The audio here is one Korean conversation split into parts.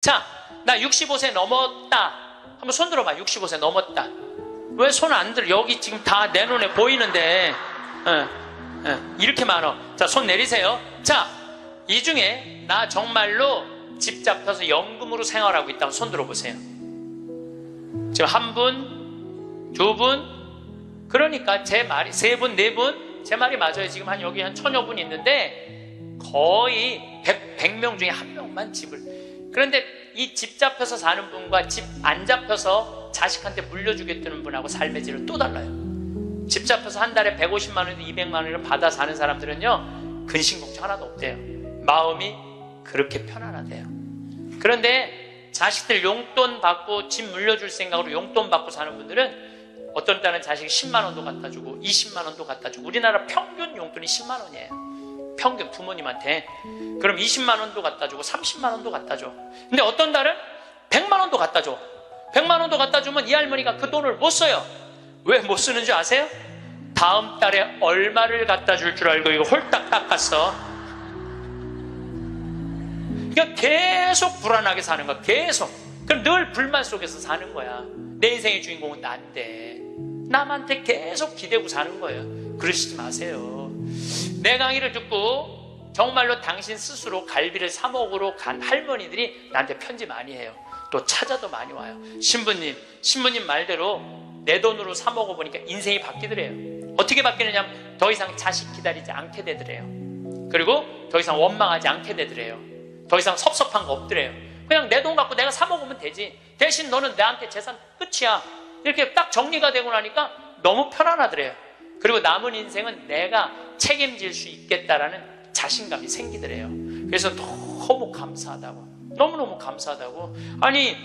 자, 나 65세 넘었다. 한번 손 들어봐. 65세 넘었다. 왜 손 안 들어? 여기 지금 다 내 눈에 보이는데 이렇게 많어. 자, 손 내리세요. 자, 이 중에 나 정말로 집 잡혀서 연금으로 생활하고 있다면 손 들어보세요. 지금 한 분, 두 분, 그러니까 제 말이 세 분, 네 분, 제 말이 맞아요. 지금 여기 한 1000여 분 있는데 거의 100명 중에 한 명만 집을. 그런데 이 집 잡혀서 사는 분과 집 안 잡혀서 자식한테 물려주겠다는 분하고 삶의 질은 또 달라요. 집 잡혀서 한 달에 150만 원, 200만 원을 받아 사는 사람들은요, 근심 걱정 하나도 없대요. 마음이 그렇게 편안하대요. 그런데 자식들 용돈 받고 집 물려줄 생각으로 용돈 받고 사는 분들은 어떤 때는 자식이 10만 원도 갖다 주고 20만 원도 갖다 주고. 우리나라 평균 용돈이 10만 원이에요. 평균 부모님한테. 그럼 20만 원도 갖다 주고 30만 원도 갖다 줘. 근데 어떤 달은 100만 원도 갖다 줘. 100만 원도 갖다 주면 이 할머니가 그 돈을 못 써요. 왜 못 쓰는 줄 아세요? 다음 달에 얼마를 갖다 줄 줄 알고 이거 홀딱 닦았어. 그러니까 계속 불안하게 사는 거야. 계속. 그럼 늘 불만 속에서 사는 거야. 내 인생의 주인공은 난데 남한테 계속 기대고 사는 거예요. 그러시지 마세요. 내 강의를 듣고 정말로 당신 스스로 갈비를 사 먹으러 간 할머니들이 나한테 편지 많이 해요. 또 찾아도 많이 와요. 신부님 말대로 내 돈으로 사 먹어보니까 인생이 바뀌더래요. 어떻게 바뀌느냐면 더 이상 자식 기다리지 않게 되더래요. 그리고 더 이상 원망하지 않게 되더래요. 더 이상 섭섭한 거 없더래요. 그냥 내 돈 갖고 내가 사 먹으면 되지. 대신 너는 나한테 재산 끝이야. 이렇게 딱 정리가 되고 나니까 너무 편안하더래요. 그리고 남은 인생은 내가 책임질 수 있겠다라는 자신감이 생기더래요. 그래서 너무 감사하다고. 너무너무 감사하다고. 아니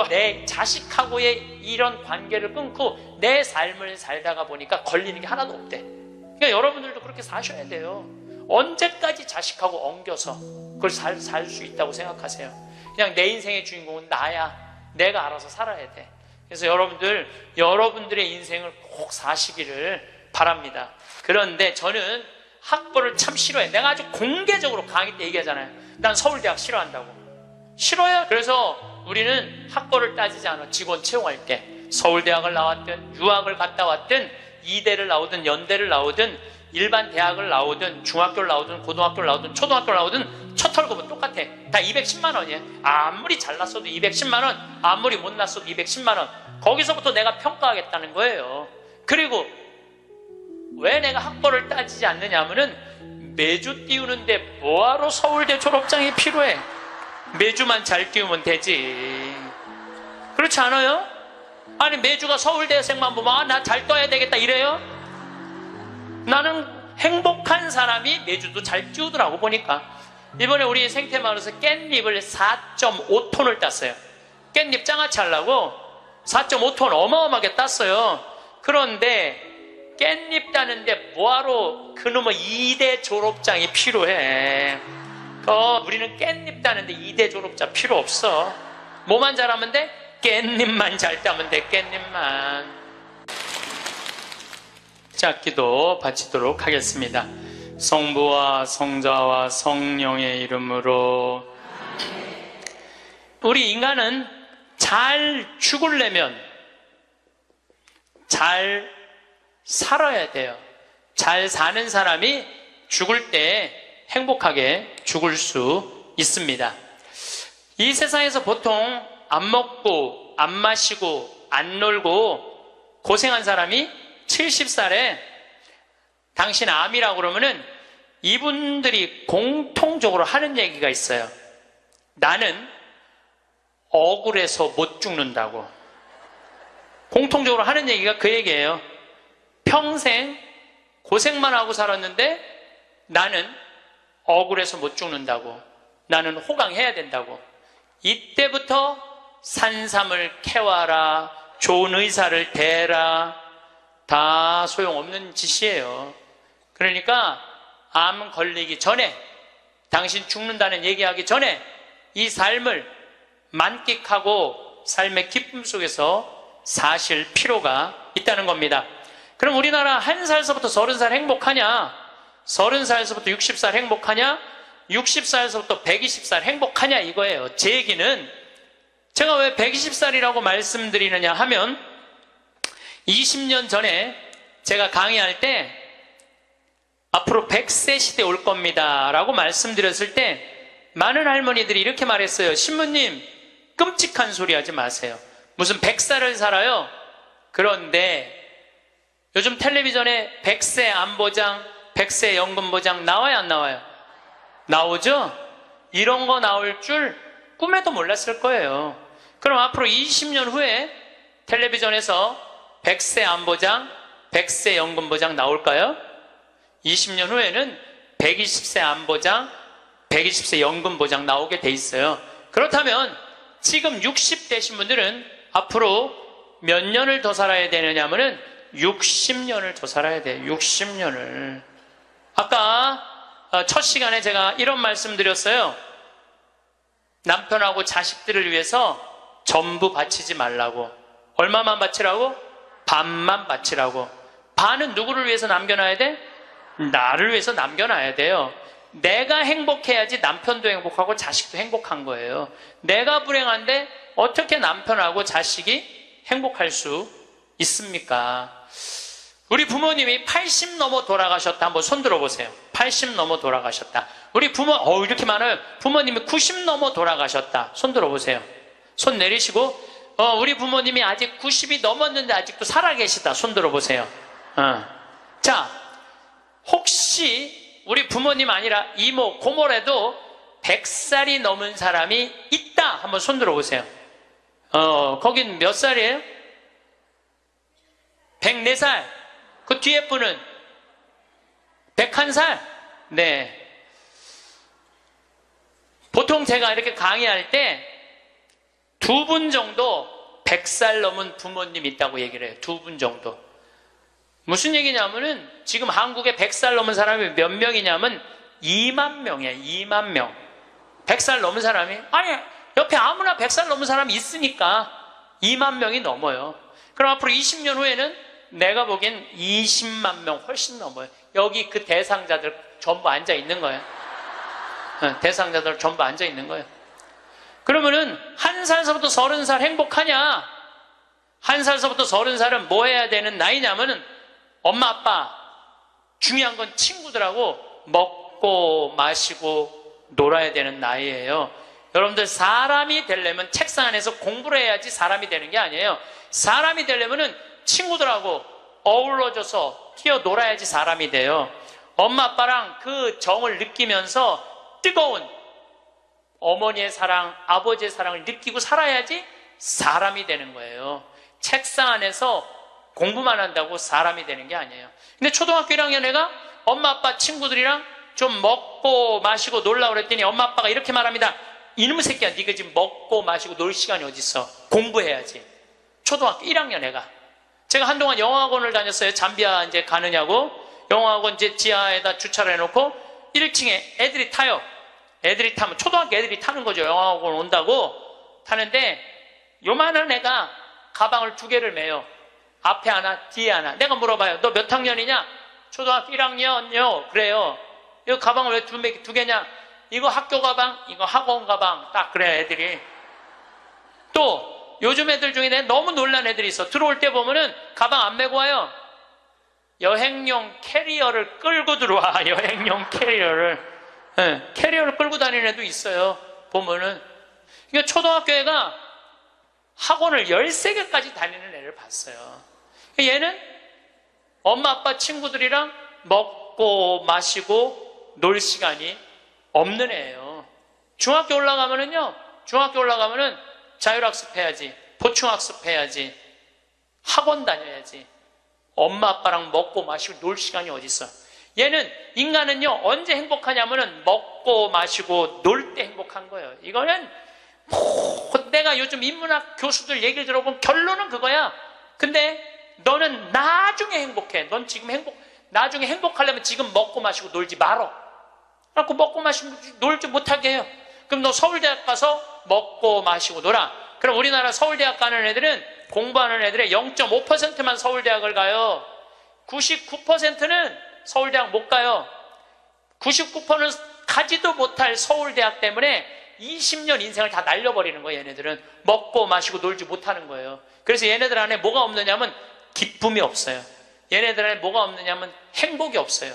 내 자식하고의 이런 관계를 끊고 내 삶을 살다가 보니까 걸리는 게 하나도 없대. 그러니까 여러분들도 그렇게 사셔야 돼요. 언제까지 자식하고 엉겨서 그걸 살 수 있다고 생각하세요? 그냥 내 인생의 주인공은 나야. 내가 알아서 살아야 돼. 그래서 여러분들의 인생을 꼭 사시기를 바랍니다. 그런데 저는 학벌을 참 싫어해. 내가 아주 공개적으로 강의 때 얘기하잖아요. 난 서울대학 싫어한다고. 싫어요. 그래서 우리는 학벌을 따지지 않아. 직원 채용할게. 서울대학을 나왔든 유학을 갔다 왔든 이대를 나오든 연대를 나오든 일반 대학을 나오든 중학교를 나오든 고등학교를 나오든 초등학교를 나오든 첫 월급은 똑같아. 다 210만 원이에요. 아무리 잘났어도 210만 원, 아무리 못났어도 210만 원. 거기서부터 내가 평가하겠다는 거예요. 그리고 왜 내가 학벌을 따지지 않느냐 하면은 매주 띄우는데 뭐하러 서울대 졸업장이 필요해? 매주만 잘 띄우면 되지. 그렇지 않아요? 아니 매주가 서울대생만 보면 나 잘 떠야 되겠다 이래요? 나는 행복한 사람이 매주도 잘 띄우더라고. 보니까 이번에 우리 생태마을에서 깻잎을 4.5톤을 땄어요. 깻잎 장아찌 하려고 4.5톤 어마어마하게 땄어요. 그런데 깻잎 따는데 뭐하러 그놈의 2대 졸업장이 필요해? 우리는 깻잎 따는데 2대 졸업장 필요 없어. 뭐만 잘하면 돼? 깻잎만 잘 따면 돼. 깻잎만. 자, 기도 바치도록 하겠습니다. 성부와 성자와 성령의 이름으로. 우리 인간은 잘 죽으려면 잘 살아야 돼요. 잘 사는 사람이 죽을 때 행복하게 죽을 수 있습니다. 이 세상에서 보통 안 먹고 안 마시고 안 놀고 고생한 사람이 70살에 당신 암이라고 그러면은 이분들이 공통적으로 하는 얘기가 있어요. 나는 억울해서 못 죽는다고. 공통적으로 하는 얘기가 그 얘기예요. 평생 고생만 하고 살았는데 나는 억울해서 못 죽는다고. 나는 호강해야 된다고. 이때부터 산삼을 캐와라, 좋은 의사를 대라, 다 소용없는 짓이에요. 그러니까 암 걸리기 전에, 당신 죽는다는 얘기하기 전에 이 삶을 만끽하고 삶의 기쁨 속에서 사실 필요가 있다는 겁니다. 그럼 우리나라 1살서부터 30살 행복하냐? 30살서부터 60살 행복하냐? 60살에서부터 120살 행복하냐 이거예요. 제 얘기는 제가 왜 120살이라고 말씀드리느냐 하면 20년 전에 제가 강의할 때 앞으로 100세 시대 올 겁니다 라고 말씀드렸을 때 많은 할머니들이 이렇게 말했어요. 신부님, 끔찍한 소리 하지 마세요. 무슨 100살을 살아요? 그런데 요즘 텔레비전에 100세 안보장, 100세 연금보장 나와요, 안 나와요? 나오죠? 이런 거 나올 줄 꿈에도 몰랐을 거예요. 그럼 앞으로 20년 후에 텔레비전에서 100세 안보장, 100세 연금보장 나올까요? 20년 후에는 120세 안보장, 120세 연금보장 나오게 돼 있어요. 그렇다면 지금 60대신 분들은 앞으로 몇 년을 더 살아야 되느냐 하면은 60년을 더 살아야 돼요. 60년을. 아까 첫 시간에 제가 이런 말씀 드렸어요. 남편하고 자식들을 위해서 전부 바치지 말라고. 얼마만 바치라고? 반만 바치라고. 반은 누구를 위해서 남겨놔야 돼? 나를 위해서 남겨놔야 돼요. 내가 행복해야지 남편도 행복하고 자식도 행복한 거예요. 내가 불행한데 어떻게 남편하고 자식이 행복할 수 있습니까? 우리 부모님이 80 넘어 돌아가셨다. 한번 손 들어보세요. 80 넘어 돌아가셨다. 우리 부모, 이렇게 많아요. 부모님이 90 넘어 돌아가셨다. 손 들어보세요. 손 내리시고, 우리 부모님이 아직 90이 넘었는데 아직도 살아계시다. 손 들어보세요. 자, 혹시 우리 부모님 아니라 이모, 고모라도 100살이 넘은 사람이 있다. 한번 손 들어보세요. 거긴 몇 살이에요? 104살. 그 뒤에 분은 101살? 네. 보통 제가 이렇게 강의할 때 2분 정도 100살 넘은 부모님 있다고 얘기를 해요. 2분 정도. 무슨 얘기냐면은 지금 한국에 100살 넘은 사람이 몇 명이냐면 2만 명이에요. 2만 명. 100살 넘은 사람이, 아니, 옆에 아무나 100살 넘은 사람이 있으니까 2만 명이 넘어요. 그럼 앞으로 20년 후에는 내가 보기엔 20만 명 훨씬 넘어요. 여기 그 대상자들 전부 앉아 있는 거예요. 대상자들 전부 앉아 있는 거예요. 그러면은 1살서부터 30살 행복하냐? 1살서부터 30살은 뭐 해야 되는 나이냐면은 엄마 아빠, 중요한 건 친구들하고 먹고 마시고 놀아야 되는 나이예요. 여러분들 사람이 되려면 책상 안에서 공부를 해야지 사람이 되는 게 아니에요. 사람이 되려면은 친구들하고 어우러져서 뛰어놀아야지 사람이 돼요. 엄마 아빠랑 그 정을 느끼면서 뜨거운 어머니의 사랑, 아버지의 사랑을 느끼고 살아야지 사람이 되는 거예요. 책상 안에서 공부만 한다고 사람이 되는 게 아니에요. 근데 초등학교 1학년 애가 엄마 아빠 친구들이랑 좀 먹고 마시고 놀라고 그랬더니 엄마 아빠가 이렇게 말합니다. 이놈의 새끼야, 네가 지금 먹고 마시고 놀 시간이 어디 있어? 공부해야지. 초등학교 1학년 애가. 제가 한동안 영어학원을 다녔어요. 잠비아 이제 가느냐고. 영어학원 이제 지하에다 주차를 해놓고 1층에 애들이 타요. 애들이 타면 초등학교 애들이 타는 거죠. 영어학원 온다고 타는데 요만한 애가 가방을 2개를 메요. 앞에 하나, 뒤에 하나. 내가 물어봐요. 너 몇 학년이냐? 초등학교 1학년요. 그래요. 이거 가방을 왜 2개냐? 이거 학교 가방, 이거 학원 가방. 딱 그래 애들이. 또 요즘 애들 중에 내가 너무 놀란 애들이 있어. 들어올 때 보면은 가방 안 메고 와요. 여행용 캐리어를 끌고 들어와. 여행용 캐리어를. 네, 캐리어를 끌고 다니는 애도 있어요. 보면은. 그러니까 초등학교 애가 학원을 13개까지 다니는 애를 봤어요. 얘는 엄마 아빠 친구들이랑 먹고 마시고 놀 시간이 없는 애예요. 중학교 올라가면은요. 중학교 올라가면은 자율학습 해야지. 보충학습 해야지. 학원 다녀야지. 엄마 아빠랑 먹고 마시고 놀 시간이 어디 있어. 얘는 인간은요 언제 행복하냐면은 먹고 마시고 놀 때 행복한 거예요. 이거는 내가 요즘 인문학 교수들 얘기를 들어보면 결론은 그거야. 근데 너는 나중에 행복해. 넌 지금 나중에 행복하려면 지금 먹고 마시고 놀지 말어. 그래갖고 먹고 마시고 놀지 못하게 해요. 그럼 너 서울대학 가서 먹고 마시고 놀아. 그럼 우리나라 서울대학 가는 애들은 공부하는 애들의 0.5%만 서울대학을 가요. 99%는 서울대학 못 가요. 99%는 가지도 못할 서울대학 때문에 20년 인생을 다 날려버리는 거예요. 얘네들은 먹고 마시고 놀지 못하는 거예요. 그래서 얘네들 안에 뭐가 없느냐면 기쁨이 없어요. 얘네들 안에 뭐가 없느냐면 행복이 없어요.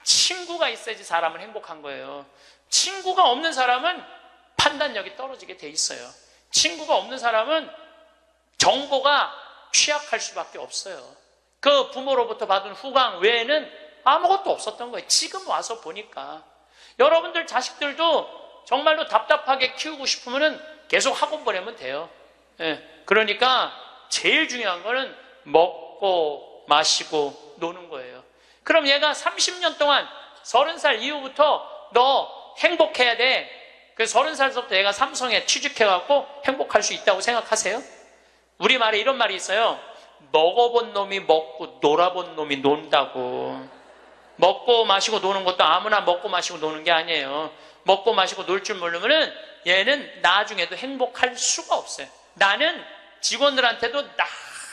친구가 있어야지 사람은 행복한 거예요. 친구가 없는 사람은 판단력이 떨어지게 돼 있어요. 친구가 없는 사람은 정보가 취약할 수밖에 없어요. 그 부모로부터 받은 후광 외에는 아무것도 없었던 거예요. 지금 와서 보니까. 여러분들 자식들도 정말로 답답하게 키우고 싶으면 계속 학원 보내면 돼요. 예, 그러니까 제일 중요한 거는 먹고 마시고 노는 거예요. 그럼 얘가 30년 동안 30살 이후부터 너 행복해야 돼. 그래서 30살부터 얘가 삼성에 취직해갖고 행복할 수 있다고 생각하세요? 우리말에 이런 말이 있어요. 먹어본 놈이 먹고 놀아본 놈이 논다고. 먹고 마시고 노는 것도 아무나 먹고 마시고 노는 게 아니에요. 먹고 마시고 놀 줄 모르면은 얘는 나중에도 행복할 수가 없어요. 나는 직원들한테도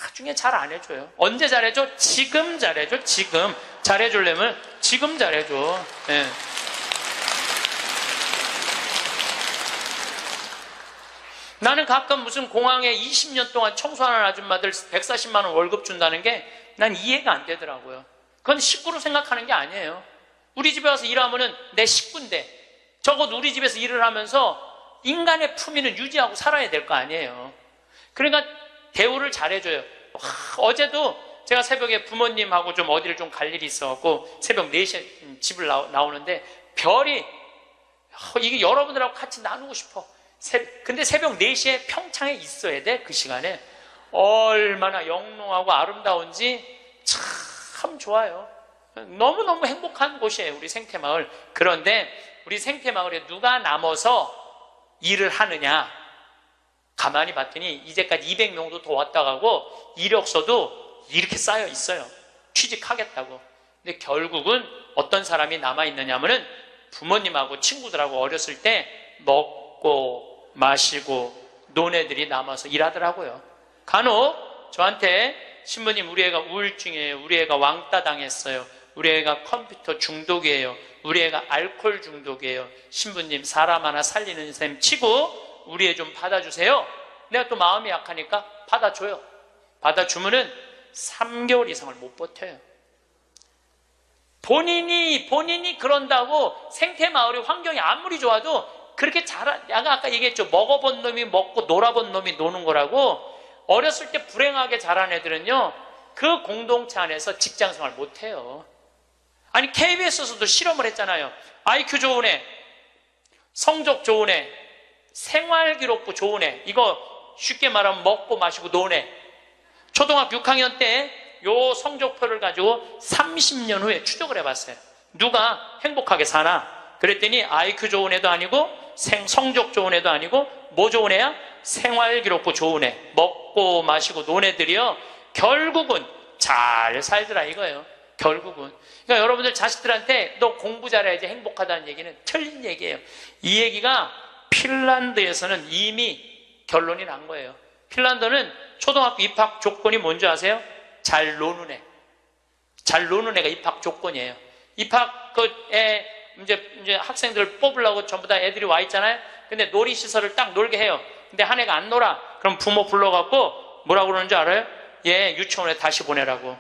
나중에 잘 안 해줘요. 언제 잘해줘? 지금 잘해줘. 지금 잘해주려면 지금 잘해줘. 네. 나는 가끔 무슨 공항에 20년 동안 청소하는 아줌마들 140만 원 월급 준다는 게 난 이해가 안 되더라고요. 그건 식구로 생각하는 게 아니에요. 우리 집에 와서 일하면은 내 식구인데 적어도 우리 집에서 일을 하면서 인간의 품위는 유지하고 살아야 될 거 아니에요. 그러니까 대우를 잘해줘요. 어제도 제가 새벽에 부모님하고 좀 어디를 좀 갈 일이 있어갖고 새벽 4시에 집을 나오는데 별이 이게 여러분들하고 같이 나누고 싶어. 근데 새벽 4시에 평창에 있어야 돼. 그 시간에 얼마나 영롱하고 아름다운지 참 좋아요. 너무너무 행복한 곳이에요, 우리 생태마을. 그런데 우리 생태마을에 누가 남아서 일을 하느냐, 가만히 봤더니 이제까지 200명도 더 왔다 가고 이력서도 이렇게 쌓여 있어요. 취직하겠다고. 근데 결국은 어떤 사람이 남아있느냐 하면은 부모님하고 친구들하고 어렸을 때 먹고 마시고 논 애들이 남아서 일하더라고요. 간혹 저한테 신부님 우리 애가 우울증이에요. 우리 애가 왕따 당했어요. 우리 애가 컴퓨터 중독이에요. 우리 애가 알코올 중독이에요. 신부님 사람 하나 살리는 셈 치고 우리 애 좀 받아주세요. 내가 또 마음이 약하니까 받아줘요. 받아주면은 3개월 이상을 못 버텨요. 본인이 그런다고 생태마을의 환경이 아무리 좋아도 그렇게 내가 아까 얘기했죠. 먹어본 놈이 먹고 놀아본 놈이 노는 거라고. 어렸을 때 불행하게 자란 애들은요, 그 공동체 안에서 직장생활 못해요. 아니 KBS에서도 실험을 했잖아요. IQ 좋은 애, 성적 좋은 애, 생활기록부 좋은 애, 이거 쉽게 말하면 먹고 마시고 노는 애. 초등학교 6학년 때 요 성적표를 가지고 30년 후에 추적을 해봤어요. 누가 행복하게 사나? 그랬더니 IQ 좋은 애도 아니고 성적 좋은 애도 아니고 뭐 좋은 애야? 생활기록부 좋은 애, 먹고 마시고 노는 애들이요, 결국은 잘 살더라 이거예요. 결국은. 그러니까 여러분들 자식들한테 너 공부 잘해야지 행복하다는 얘기는 틀린 얘기예요. 이 얘기가 핀란드에서는 이미 결론이 난 거예요. 핀란드는 초등학교 입학 조건이 뭔지 아세요? 잘 노는 애. 잘 노는 애가 입학 조건이에요. 입학 이제 학생들 뽑으려고 전부 다 애들이 와 있잖아요. 근데 놀이시설을 딱 놀게 해요. 근데 한 애가 안 놀아. 그럼 부모 불러갖고 뭐라고 그러는지 알아요? 얘 유치원에 다시 보내라고.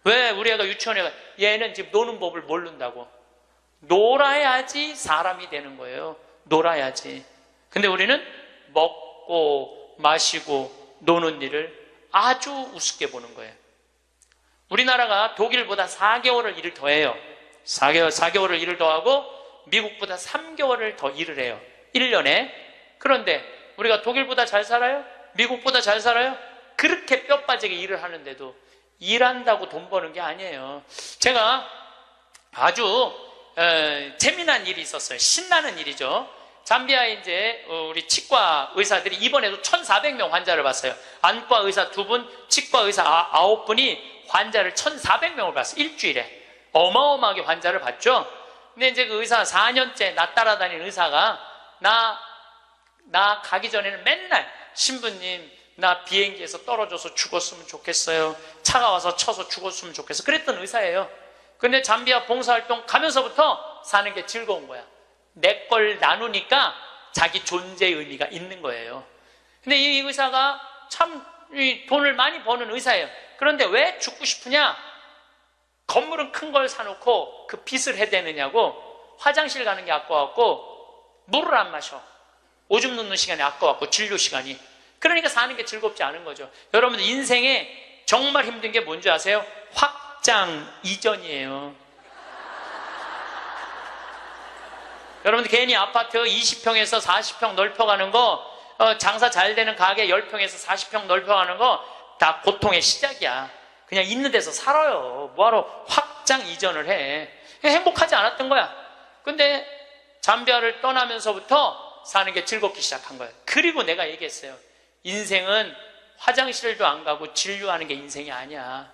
왜? 우리 애가 유치원에 가? 얘는 지금 노는 법을 모른다고. 놀아야지 사람이 되는 거예요. 놀아야지. 근데 우리는 먹고 마시고 노는 일을 아주 우습게 보는 거예요. 우리나라가 독일보다 4개월을 일을 더 해요. 4개월을 일을 더 하고 미국보다 3개월을 더 일을 해요. 1년에. 그런데 우리가 독일보다 잘 살아요? 미국보다 잘 살아요? 그렇게 뼈 빠지게 일을 하는데도 일한다고 돈 버는 게 아니에요. 제가 아주 재미난 일이 있었어요. 신나는 일이죠. 잠비아에 이제 우리 치과 의사들이 이번에도 1,400명 환자를 봤어요. 안과 의사 2분, 치과 의사 9분이 환자를 1,400명을 봤어요. 일주일에. 어마어마하게 환자를 봤죠. 근데 이제 그 의사 4년째 나 따라다니는 의사가 나 가기 전에는 맨날 신부님 나 비행기에서 떨어져서 죽었으면 좋겠어요. 차가 와서 쳐서 죽었으면 좋겠어. 그랬던 의사예요. 근데 잠비아 봉사활동 가면서부터 사는 게 즐거운 거야. 내 걸 나누니까 자기 존재의 의미가 있는 거예요. 근데 이 의사가 참 돈을 많이 버는 의사예요. 그런데 왜 죽고 싶으냐? 건물은 큰 걸 사놓고 그 빚을 해대느냐고. 화장실 가는 게 아까웠고 물을 안 마셔. 오줌 누는 시간이 아까웠고 진료 시간이. 그러니까 사는 게 즐겁지 않은 거죠. 여러분들 인생에 정말 힘든 게 뭔지 아세요? 확장 이전이에요. 여러분들 괜히 아파트 20평에서 40평 넓혀가는 거, 장사 잘 되는 가게 10평에서 40평 넓혀가는 거 다 고통의 시작이야. 그냥 있는 데서 살아요. 뭐하러 확장 이전을 해. 행복하지 않았던 거야. 근데 잠비아를 떠나면서부터 사는 게 즐겁기 시작한 거예요. 그리고 내가 얘기했어요. 인생은 화장실도 안 가고 진료하는 게 인생이 아니야.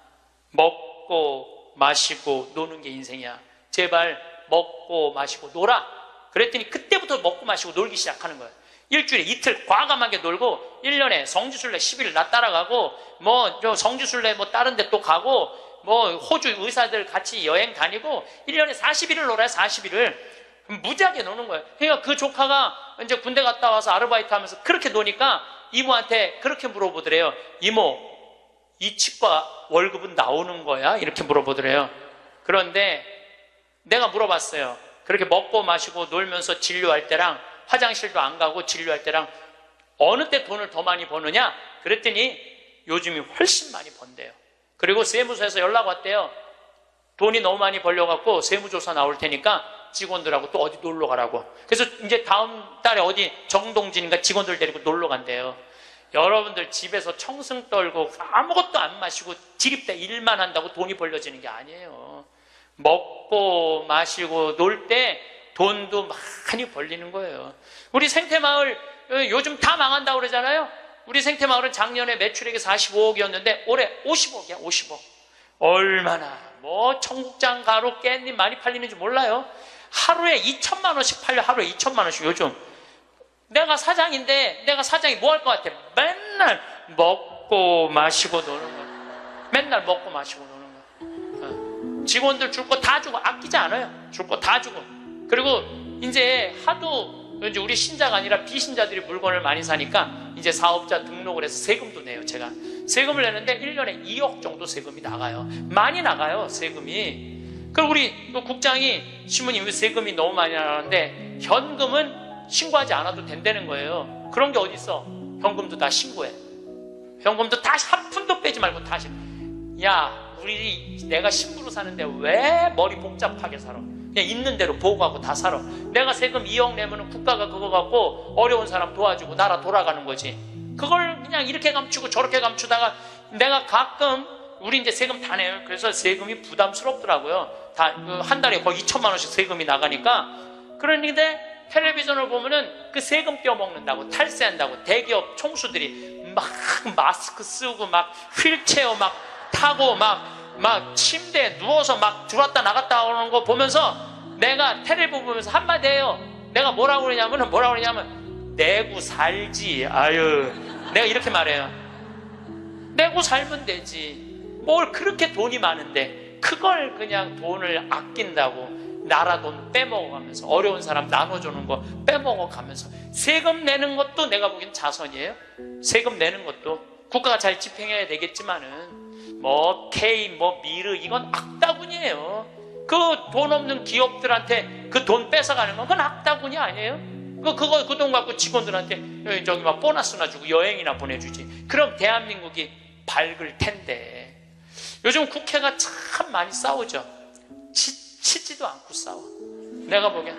먹고 마시고 노는 게 인생이야. 제발 먹고 마시고 놀아. 그랬더니 그때부터 먹고 마시고 놀기 시작하는 거예요. 일주일에 이틀 과감하게 놀고 1년에 성지순례 10일 나 따라가고 성지순례 다른 데 또 가고 호주 의사들 같이 여행 다니고 1년에 40일을 놀아요. 40일을 무지하게 노는 거예요. 그러니까 그 조카가 이제 군대 갔다 와서 아르바이트 하면서 그렇게 노니까 이모한테 그렇게 물어보더래요. 이모, 이 치과 월급은 나오는 거야? 이렇게 물어보더래요. 그런데 내가 물어봤어요. 그렇게 먹고 마시고 놀면서 진료할 때랑 화장실도 안 가고 진료할 때랑 어느 때 돈을 더 많이 버느냐? 그랬더니 요즘이 훨씬 많이 번대요. 그리고 세무서에서 연락 왔대요. 돈이 너무 많이 벌려갖고 세무조사 나올 테니까 직원들하고 또 어디 놀러 가라고. 그래서 이제 다음 달에 어디 정동진인가 직원들 데리고 놀러 간대요. 여러분들 집에서 청승 떨고 아무것도 안 마시고 지립대 일만 한다고 돈이 벌려지는 게 아니에요. 먹고 마시고 놀 때 돈도 많이 벌리는 거예요. 우리 생태마을 요즘 다 망한다고 그러잖아요. 우리 생태마을은 작년에 매출액이 45억이었는데 올해 50억이야. 50억. 얼마나 청국장 가루 깻잎 많이 팔리는지 몰라요. 하루에 2천만 원씩 팔려. 하루에 2천만 원씩. 요즘 내가 사장인데 내가 사장이 뭐 할 것 같아? 맨날 먹고 마시고 노는 거야. 맨날 먹고 마시고 노는 거야. 직원들 줄 거 다 주고 아끼지 않아요. 줄 거 다 주고. 그리고 이제 하도 이제 우리 신자가 아니라 비신자들이 물건을 많이 사니까 이제 사업자 등록을 해서 세금도 내요. 제가 세금을 내는데 1년에 2억 정도 세금이 나가요. 많이 나가요. 세금이. 그리고 우리 국장이 신부님 세금이 너무 많이 나가는데 현금은 신고하지 않아도 된다는 거예요. 그런 게 어디 있어? 현금도 다 신고해. 현금도 다시 한 푼도 빼지 말고 다시. 야, 내가 신부로 사는데 왜 머리 복잡하게 살아? 그냥 있는 대로 보고하고 다 살아. 내가 세금 2억 내면 국가가 그거 갖고 어려운 사람 도와주고 나라 돌아가는 거지. 그걸 그냥 이렇게 감추고 저렇게 감추다가 내가 가끔 우리 이제 세금 다 내요. 그래서 세금이 부담스럽더라고요. 다 한 달에 거의 2천만 원씩 세금이 나가니까. 그런데 텔레비전을 보면은 그 세금 떼어먹는다고 탈세한다고 대기업 총수들이 막 마스크 쓰고 막 휠체어 막 타고 막 침대에 누워서 막 들어왔다 나갔다 하는 거 보면서 내가 텔레비 보면서 한마디 해요. 내가 뭐라고 그러냐면 내고 살지. 아유, 내가 이렇게 말해요. 내고 살면 되지. 뭘 그렇게 돈이 많은데 그걸 그냥 돈을 아낀다고 나라 돈 빼먹어가면서 어려운 사람 나눠주는 거 빼먹어가면서 세금 내는 것도 내가 보기엔 자선이에요. 세금 내는 것도 국가가 잘 집행해야 되겠지만은 K, 미르 이건 악다군이에요. 그 돈 없는 기업들한테 그 돈 뺏어가는 건 그건 악다군이 아니에요. 그 돈 갖고 직원들한테 저기 막 보너스나 주고 여행이나 보내주지. 그럼 대한민국이 밝을 텐데. 요즘 국회가 참 많이 싸우죠. 치지도 않고 싸워. 내가 보기엔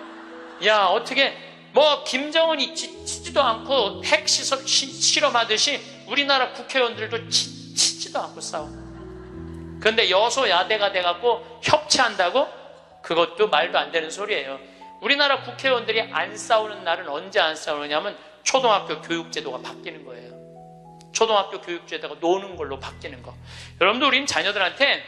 야 어떻게 김정은이 치지도 않고 핵 실험하듯이 우리나라 국회의원들도 치지도 않고 싸워. 그런데 여소야대가 돼갖고 협치한다고? 그것도 말도 안 되는 소리예요. 우리나라 국회의원들이 안 싸우는 날은 언제 안 싸우느냐면 초등학교 교육제도가 바뀌는 거예요. 초등학교 교육제도가 노는 걸로 바뀌는 거. 여러분들 우리는 자녀들한테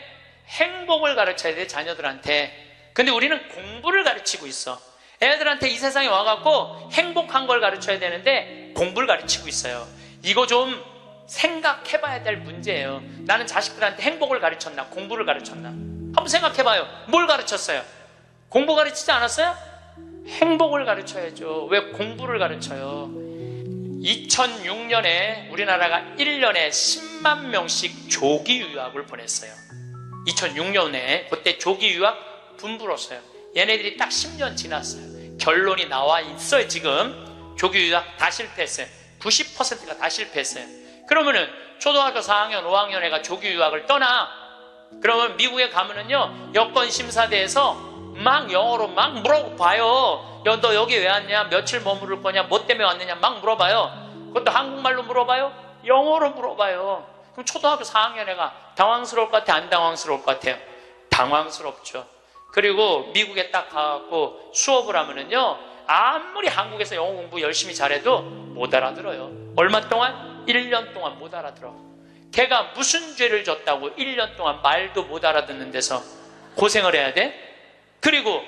행복을 가르쳐야 돼. 자녀들한테. 근데 우리는 공부를 가르치고 있어. 애들한테 이 세상에 와갖고 행복한 걸 가르쳐야 되는데 공부를 가르치고 있어요. 이거 좀 생각해봐야 될 문제예요. 나는 자식들한테 행복을 가르쳤나 공부를 가르쳤나? 한번 생각해봐요. 뭘 가르쳤어요? 공부 가르치지 않았어요? 행복을 가르쳐야죠. 왜 공부를 가르쳐요? 2006년에 우리나라가 1년에 10만 명씩 조기 유학을 보냈어요. 2006년에 그때 조기 유학 분부로서요. 얘네들이 딱 10년 지났어요. 결론이 나와 있어요. 지금 조기 유학 다 실패했어요. 90%가 다 실패했어요. 그러면은 초등학교 4학년, 5학년 애가 조기 유학을 떠나. 그러면 미국에 가면은요, 여권 심사대에서 막 영어로 막 물어봐요. 야, 너 여기 왜 왔냐? 며칠 머무를 거냐? 뭐 때문에 왔느냐? 막 물어봐요. 그것도 한국말로 물어봐요? 영어로 물어봐요. 그럼 초등학교 4학년 애가 당황스러울 것 같아? 안 당황스러울 것 같아요? 당황스럽죠. 그리고 미국에 딱 가갖고 수업을 하면은요, 아무리 한국에서 영어 공부 열심히 잘해도 못 알아들어요. 얼마 동안? 1년 동안 못 알아들어. 걔가 무슨 죄를 졌다고 1년 동안 말도 못 알아듣는 데서 고생을 해야 돼? 그리고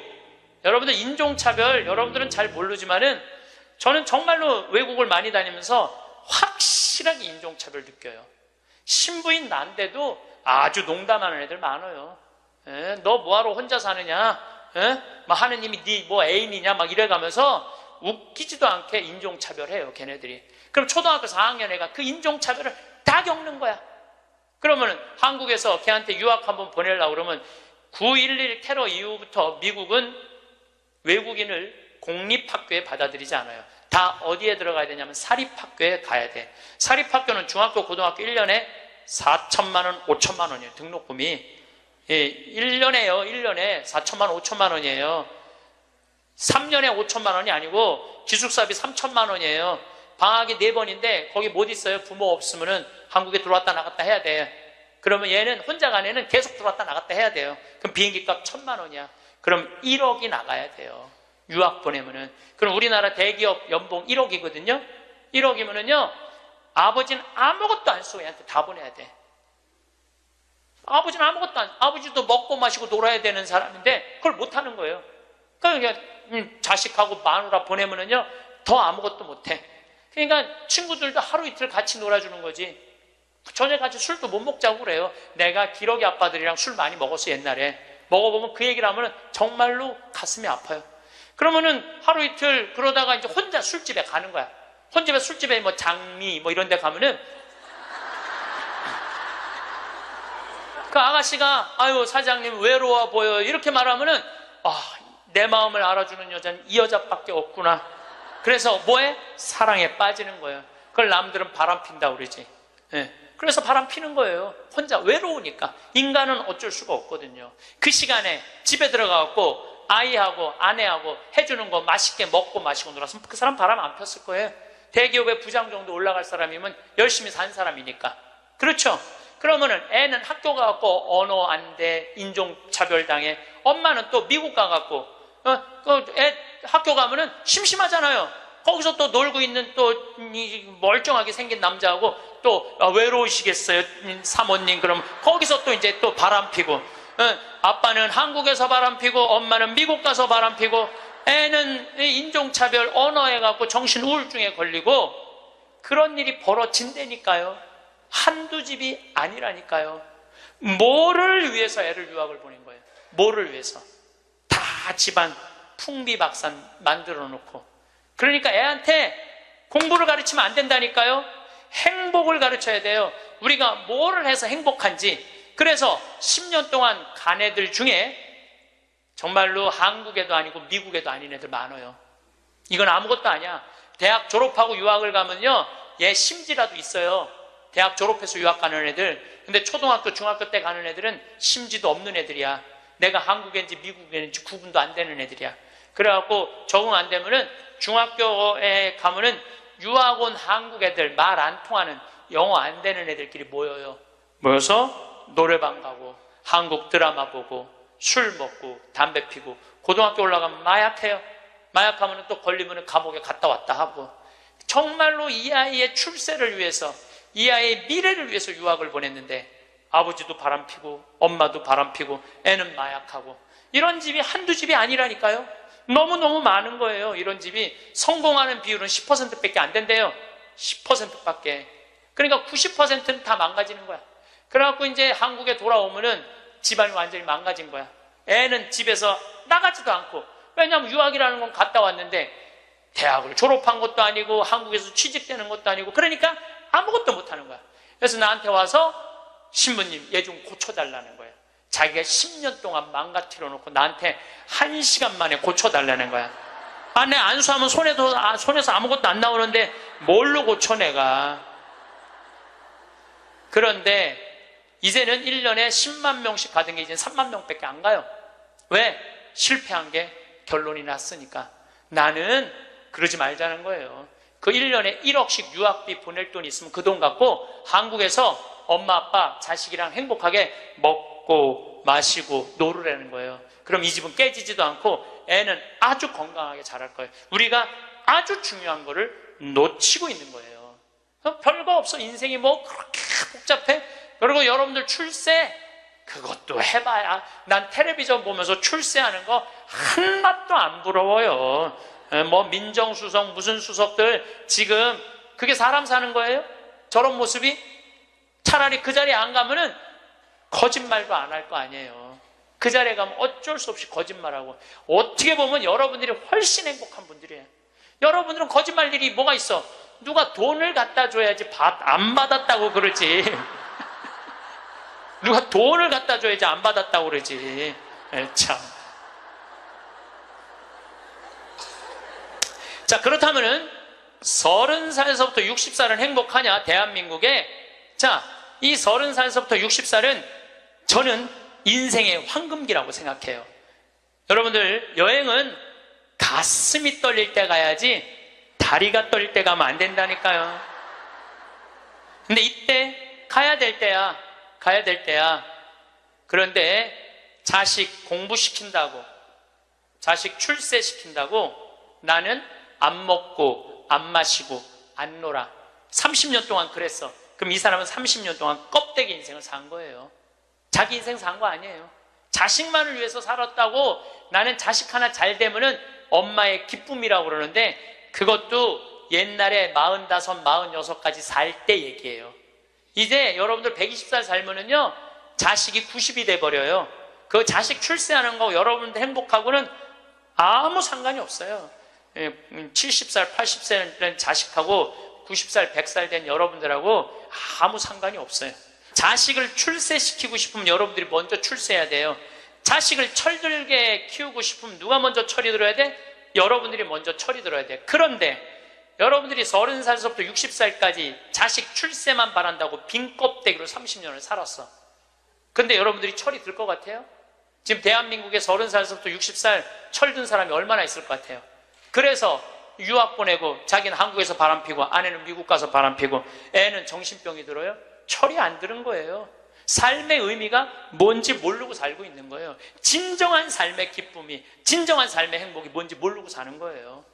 여러분들 인종차별, 여러분들은 잘 모르지만은 저는 정말로 외국을 많이 다니면서 확실하게 인종차별 느껴요. 신부인 난데도 아주 농담하는 애들 많아요. 너 뭐하러 혼자 사느냐? 막 하느님이 네 뭐 애인이냐? 막 이래가면서 웃기지도 않게 인종차별해요, 걔네들이. 그럼 초등학교 4학년 애가 그 인종차별을 다 겪는 거야. 그러면 한국에서 걔한테 유학 한번 보내려고 그러면 9.11 테러 이후부터 미국은 외국인을 공립학교에 받아들이지 않아요. 다 어디에 들어가야 되냐면 사립학교에 가야 돼. 사립학교는 중학교, 고등학교 1년에 4천만 원, 5천만 원이에요. 등록금이. 1년에요. 1년에 4천만 원, 5천만 원이에요. 3년에 5천만 원이 아니고 기숙사비 3천만 원이에요. 방학이 4번인데 거기 못 있어요. 부모 없으면은 한국에 들어왔다 나갔다 해야 돼. 그러면 얘는 혼자 간 애는 계속 들어왔다 나갔다 해야 돼요. 그럼 비행기 값 1,000만 원이야. 그럼 1억이 나가야 돼요. 유학 보내면은. 그럼 우리나라 대기업 연봉 1억이거든요. 1억이면은요, 아버지는 아무것도 안 쓰고 얘한테 다 보내야 돼. 아버지는 아무것도 안, 아버지도 먹고 마시고 놀아야 되는 사람인데 그걸 못 하는 거예요. 그러니까 자식하고 마누라 보내면은요, 더 아무것도 못 해. 그러니까 친구들도 하루 이틀 같이 놀아주는 거지. 저녁 같이 술도 못 먹자고 그래요. 내가 기러기 아빠들이랑 술 많이 먹었어, 옛날에. 먹어보면 그 얘기를 하면 정말로 가슴이 아파요. 그러면은 하루 이틀 그러다가 이제 혼자 술집에 가는 거야. 혼자 술집에 뭐 장미 뭐 이런 데 가면은 그 아가씨가 아유 사장님 외로워 보여 이렇게 말하면은 내 마음을 알아주는 여자는 이 여자밖에 없구나. 그래서 뭐해? 사랑에 빠지는 거예요. 그걸 남들은 바람 핀다고 그러지. 그래서 바람 피는 거예요. 혼자 외로우니까. 인간은 어쩔 수가 없거든요. 그 시간에 집에 들어가갖고 아이하고 아내하고 해주는 거 맛있게 먹고 마시고 놀았으면 그 사람 바람 안 폈을 거예요. 대기업의 부장 정도 올라갈 사람이면 열심히 산 사람이니까. 그렇죠? 그러면은 애는 학교 가갖고 언어 안 돼, 인종차별당해. 엄마는 또 미국 가갖고 애 학교 가면은 심심하잖아요. 거기서 또 놀고 있는 또 멀쩡하게 생긴 남자하고 또 외로우시겠어요, 사모님. 그럼 거기서 또 이제 또 바람 피고, 아빠는 한국에서 바람 피고 엄마는 미국 가서 바람 피고, 애는 인종차별 언어에 갖고 정신 우울증에 걸리고, 그런 일이 벌어진다니까요. 한두 집이 아니라니까요. 뭐를 위해서 애를 유학을 보낸 거예요? 뭐를 위해서? 다 집안 풍비박산 만들어 놓고. 그러니까 애한테 공부를 가르치면 안 된다니까요. 행복을 가르쳐야 돼요. 우리가 뭐를 해서 행복한지. 그래서 10년 동안 간 애들 중에 정말로 한국에도 아니고 미국에도 아닌 애들 많아요. 이건 아무것도 아니야. 대학 졸업하고 유학을 가면요, 얘 심지라도 있어요. 대학 졸업해서 유학 가는 애들. 근데 초등학교, 중학교 때 가는 애들은 심지도 없는 애들이야. 내가 한국인지 미국인지 구분도 안 되는 애들이야. 그래갖고 적응 안 되면은 중학교에 가면은 유학 온 한국 애들, 말 안 통하는, 영어 안 되는 애들끼리 모여요. 모여서 노래방 가고 한국 드라마 보고 술 먹고 담배 피고, 고등학교 올라가면 마약해요. 마약하면 또 걸리면 감옥에 갔다 왔다 하고. 정말로 이 아이의 출세를 위해서, 이 아이의 미래를 위해서 유학을 보냈는데 아버지도 바람피고 엄마도 바람피고 애는 마약하고. 이런 집이 한두 집이 아니라니까요. 너무너무 많은 거예요. 이런 집이. 성공하는 비율은 10%밖에 안 된대요. 10%밖에. 그러니까 90%는 다 망가지는 거야. 그래갖고 이제 한국에 돌아오면은 집안이 완전히 망가진 거야. 애는 집에서 나가지도 않고. 왜냐하면 유학이라는 건 갔다 왔는데 대학을 졸업한 것도 아니고 한국에서 취직되는 것도 아니고 그러니까 아무것도 못하는 거야. 그래서 나한테 와서 신부님 얘 좀 고쳐달라는 거야. 자기가 10년 동안 망가뜨려 놓고 나한테 1시간 만에 고쳐달라는 거야. 아, 내 안수하면 손에서 아무것도 안 나오는데 뭘로 고쳐 내가. 그런데 이제는 1년에 10만 명씩 가던 게 이제 3만 명밖에 안 가요. 왜? 실패한 게 결론이 났으니까. 나는 그러지 말자는 거예요. 그 1년에 1억씩 유학비 보낼 돈이 있으면 그 돈 갖고 한국에서 엄마 아빠 자식이랑 행복하게 먹고 마시고 놀으라는 거예요. 그럼 이 집은 깨지지도 않고 애는 아주 건강하게 자랄 거예요. 우리가 아주 중요한 거를 놓치고 있는 거예요. 별거 없어. 인생이 뭐 그렇게 복잡해? 그리고 여러분들 출세 그것도 해봐야. 난 텔레비전 보면서 출세하는 거 한맛도 안 부러워요. 뭐 민정수석 무슨 수석들 지금 그게 사람 사는 거예요? 저런 모습이? 차라리 그 자리에 안 가면은 거짓말도 안 할 거 아니에요. 그 자리에 가면 어쩔 수 없이 거짓말하고. 어떻게 보면 여러분들이 훨씬 행복한 분들이에요. 여러분들은 거짓말 일이 뭐가 있어? 누가 돈을 갖다 줘야지 안 받았다고 그러지. 누가 돈을 갖다 줘야지 안 받았다고 그러지. 참. 자, 그렇다면은 30살에서부터 60살은 행복하냐? 대한민국에. 자, 이 30살에서부터 60살은 저는 인생의 황금기라고 생각해요. 여러분들, 여행은 가슴이 떨릴 때 가야지 다리가 떨릴 때 가면 안 된다니까요. 근데 이때 가야 될 때야. 가야 될 때야. 그런데 자식 공부시킨다고, 자식 출세시킨다고 나는 안 먹고 안 마시고 안 놀아. 30년 동안 그랬어. 그럼 이 사람은 30년 동안 껍데기 인생을 산 거예요. 자기 인생 산 거 아니에요. 자식만을 위해서 살았다고. 나는 자식 하나 잘 되면은 엄마의 기쁨이라고 그러는데 그것도 옛날에 45, 46까지 살 때 얘기예요. 이제 여러분들 120살 살면은요 자식이 90이 돼버려요. 그 자식 출세하는 거 여러분들 행복하고는 아무 상관이 없어요. 70살, 80살 된 자식하고 90살, 100살 된 여러분들하고 아무 상관이 없어요. 자식을 출세시키고 싶으면 여러분들이 먼저 출세해야 돼요. 자식을 철들게 키우고 싶으면 누가 먼저 철이 들어야 돼? 여러분들이 먼저 철이 들어야 돼. 그런데 여러분들이 30살부터 60살까지 자식 출세만 바란다고 빈 껍데기로 30년을 살았어. 근데 여러분들이 철이 들 것 같아요? 지금 대한민국에 30살부터 60살 철든 사람이 얼마나 있을 것 같아요? 그래서 유학 보내고 자기는 한국에서 바람피고 아내는 미국 가서 바람피고 애는 정신병이 들어요? 철이 안 드는 거예요. 삶의 의미가 뭔지 모르고 살고 있는 거예요. 진정한 삶의 기쁨이, 진정한 삶의 행복이 뭔지 모르고 사는 거예요.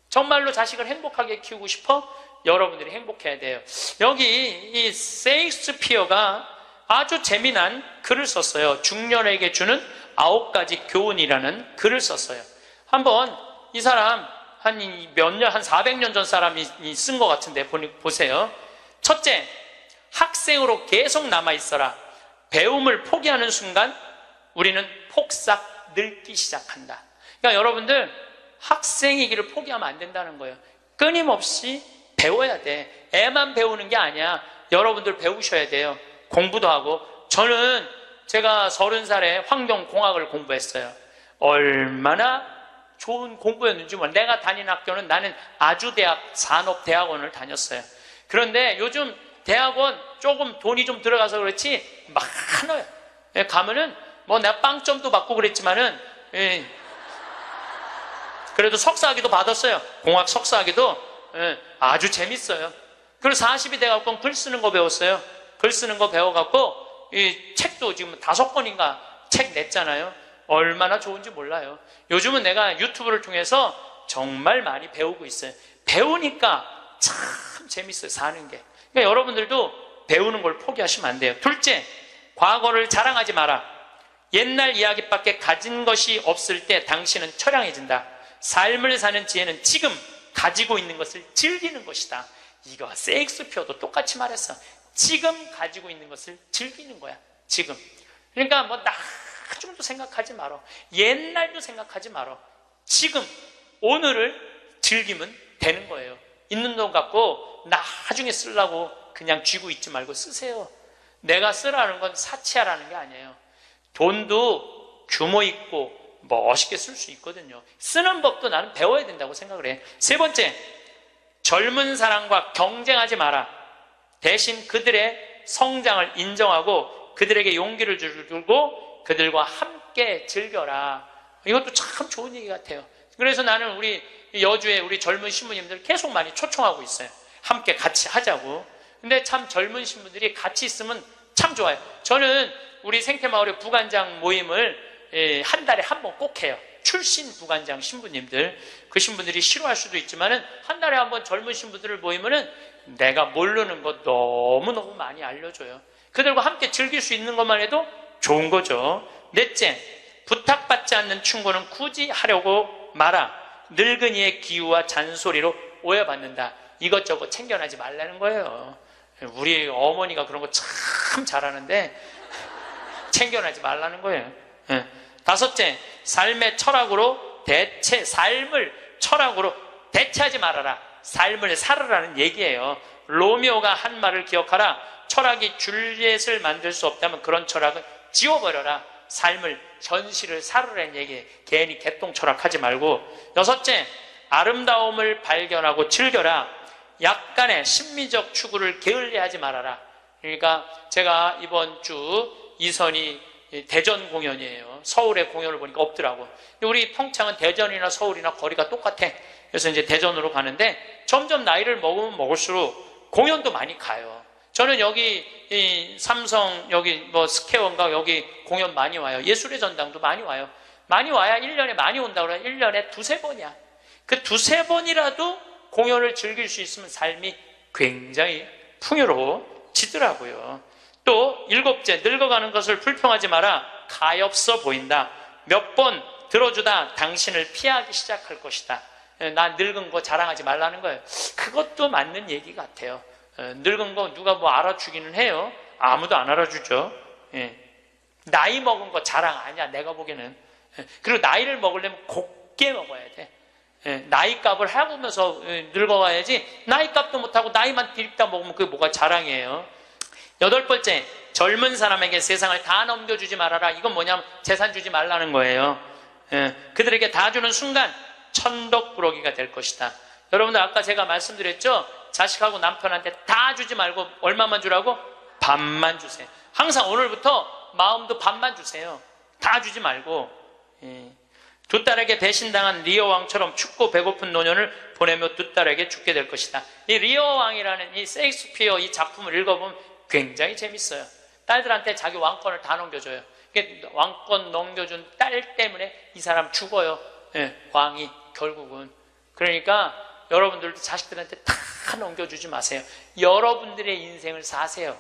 정말로 자식을 행복하게 키우고 싶어? 여러분들이 행복해야 돼요. 여기 이 셰익스피어가 아주 재미난 글을 썼어요. 중년에게 주는 9가지 교훈이라는 글을 썼어요. 한번 이 사람 한 400년 전 사람이 쓴 것 같은데 보세요. 첫째, 학생으로 계속 남아있어라. 배움을 포기하는 순간 우리는 폭삭 늙기 시작한다. 그러니까 여러분들 학생이기를 포기하면 안 된다는 거예요. 끊임없이 배워야 돼. 애만 배우는 게 아니야. 여러분들 배우셔야 돼요. 공부도 하고. 저는 제가 30살에 환경공학을 공부했어요. 얼마나 좋은 공부였는지 몰라. 내가 다닌 학교는 나는 아주대학 산업대학원을 다녔어요. 그런데 요즘 대학원 조금 돈이 좀 들어가서 그렇지 많아요. 가면은 뭐 내가 빵점도 받고 그랬지만은 그래도 석사학위도 받았어요. 공학 석사학위도 아주 재밌어요. 그리고 40이 돼갖고 글 쓰는 거 배웠어요. 글 쓰는 거 배워갖고 이 책도 지금 5권인가 책 냈잖아요. 얼마나 좋은지 몰라요. 요즘은 내가 유튜브를 통해서 정말 많이 배우고 있어요. 배우니까 참 재밌어요. 사는 게. 그러니까 여러분들도 배우는 걸 포기하시면 안 돼요. 둘째, 과거를 자랑하지 마라. 옛날 이야기밖에 가진 것이 없을 때 당신은 처량해진다. 삶을 사는 지혜는 지금 가지고 있는 것을 즐기는 것이다. 이거 셰익스피어도 똑같이 말했어. 지금 가지고 있는 것을 즐기는 거야. 지금. 그러니까 뭐 나중도 생각하지 말어. 옛날도 생각하지 말어. 지금 오늘을 즐기면 되는 거예요. 있는 돈 갖고 나중에 쓰려고 그냥 쥐고 있지 말고 쓰세요. 내가 쓰라는 건 사치하라는 게 아니에요. 돈도 규모 있고 멋있게 쓸 수 있거든요. 쓰는 법도 나는 배워야 된다고 생각을 해. 세 번째, 젊은 사람과 경쟁하지 마라. 대신 그들의 성장을 인정하고 그들에게 용기를 주고 그들과 함께 즐겨라. 이것도 참 좋은 얘기 같아요. 그래서 나는 우리 여주에 우리 젊은 신부님들 계속 많이 초청하고 있어요. 함께 같이 하자고. 근데 참 젊은 신부들이 같이 있으면 참 좋아요. 저는 우리 생태마을의 부관장 모임을 한 달에 한 번 꼭 해요. 출신 부관장 신부님들, 그 신부들이 싫어할 수도 있지만은 한 달에 한 번 젊은 신부들을 모이면은 내가 모르는 거 너무너무 많이 알려줘요. 그들과 함께 즐길 수 있는 것만 해도 좋은 거죠. 넷째, 부탁받지 않는 충고는 굳이 하려고 마라. 늙은이의 기우와 잔소리로 오해받는다. 이것저것 챙겨나지 말라는 거예요. 우리 어머니가 그런 거 참 잘하는데 챙겨나지 말라는 거예요. 다섯째, 삶의 철학으로 삶을 철학으로 대체하지 말아라. 삶을 살으라는 얘기예요. 로미오가 한 말을 기억하라. 철학이 줄리엣을 만들 수 없다면 그런 철학은 지워버려라. 삶을, 현실을 살으라는 얘기예요. 괜히 개똥 철학하지 말고. 여섯째, 아름다움을 발견하고 즐겨라. 약간의 심미적 추구를 게을리하지 말아라. 그러니까 제가 이번 주 이선이 대전 공연이에요. 서울의 공연을 보니까 없더라고. 우리 평창은 대전이나 서울이나 거리가 똑같아. 그래서 이제 대전으로 가는데 점점 나이를 먹으면 먹을수록 공연도 많이 가요. 저는 여기 삼성 여기 뭐 스퀘어인가 여기 공연 많이 와요. 예술의 전당도 많이 와요. 많이 와야 1년에 많이 온다고 그래요. 1년에 두세 번이야. 그 두세 번이라도 공연을 즐길 수 있으면 삶이 굉장히 풍요로워지더라고요. 또 일곱째, 늙어가는 것을 불평하지 마라. 가엾어 보인다. 몇 번 들어주다 당신을 피하기 시작할 것이다. 나 늙은 거 자랑하지 말라는 거예요. 그것도 맞는 얘기 같아요. 늙은 거 누가 뭐 알아주기는 해요. 아무도 안 알아주죠. 나이 먹은 거 자랑 아니야, 내가 보기에는. 그리고 나이를 먹으려면 곱게 먹어야 돼. 나이 값을 하면서 늙어가야지. 나이 값도 못하고 나이만 디립다 먹으면 그게 뭐가 자랑이에요. 여덟 번째, 젊은 사람에게 세상을 다 넘겨주지 말아라. 이건 뭐냐면 재산 주지 말라는 거예요. 그들에게 다 주는 순간 천덕꾸러기가 될 것이다. 여러분들 아까 제가 말씀드렸죠? 자식하고 남편한테 다 주지 말고 얼마만 주라고? 반만 주세요. 항상 오늘부터 마음도 반만 주세요. 다 주지 말고. 두 딸에게 배신당한 리어 왕처럼 춥고 배고픈 노년을 보내며 두 딸에게 죽게 될 것이다. 이 리어 왕이라는 이 셰익스피어 이 작품을 읽어보면 굉장히 재밌어요. 딸들한테 자기 왕권을 다 넘겨줘요. 왕권 넘겨준 딸 때문에 이 사람 죽어요. 왕이 결국은. 그러니까 여러분들도 자식들한테 다 넘겨주지 마세요. 여러분들의 인생을 사세요.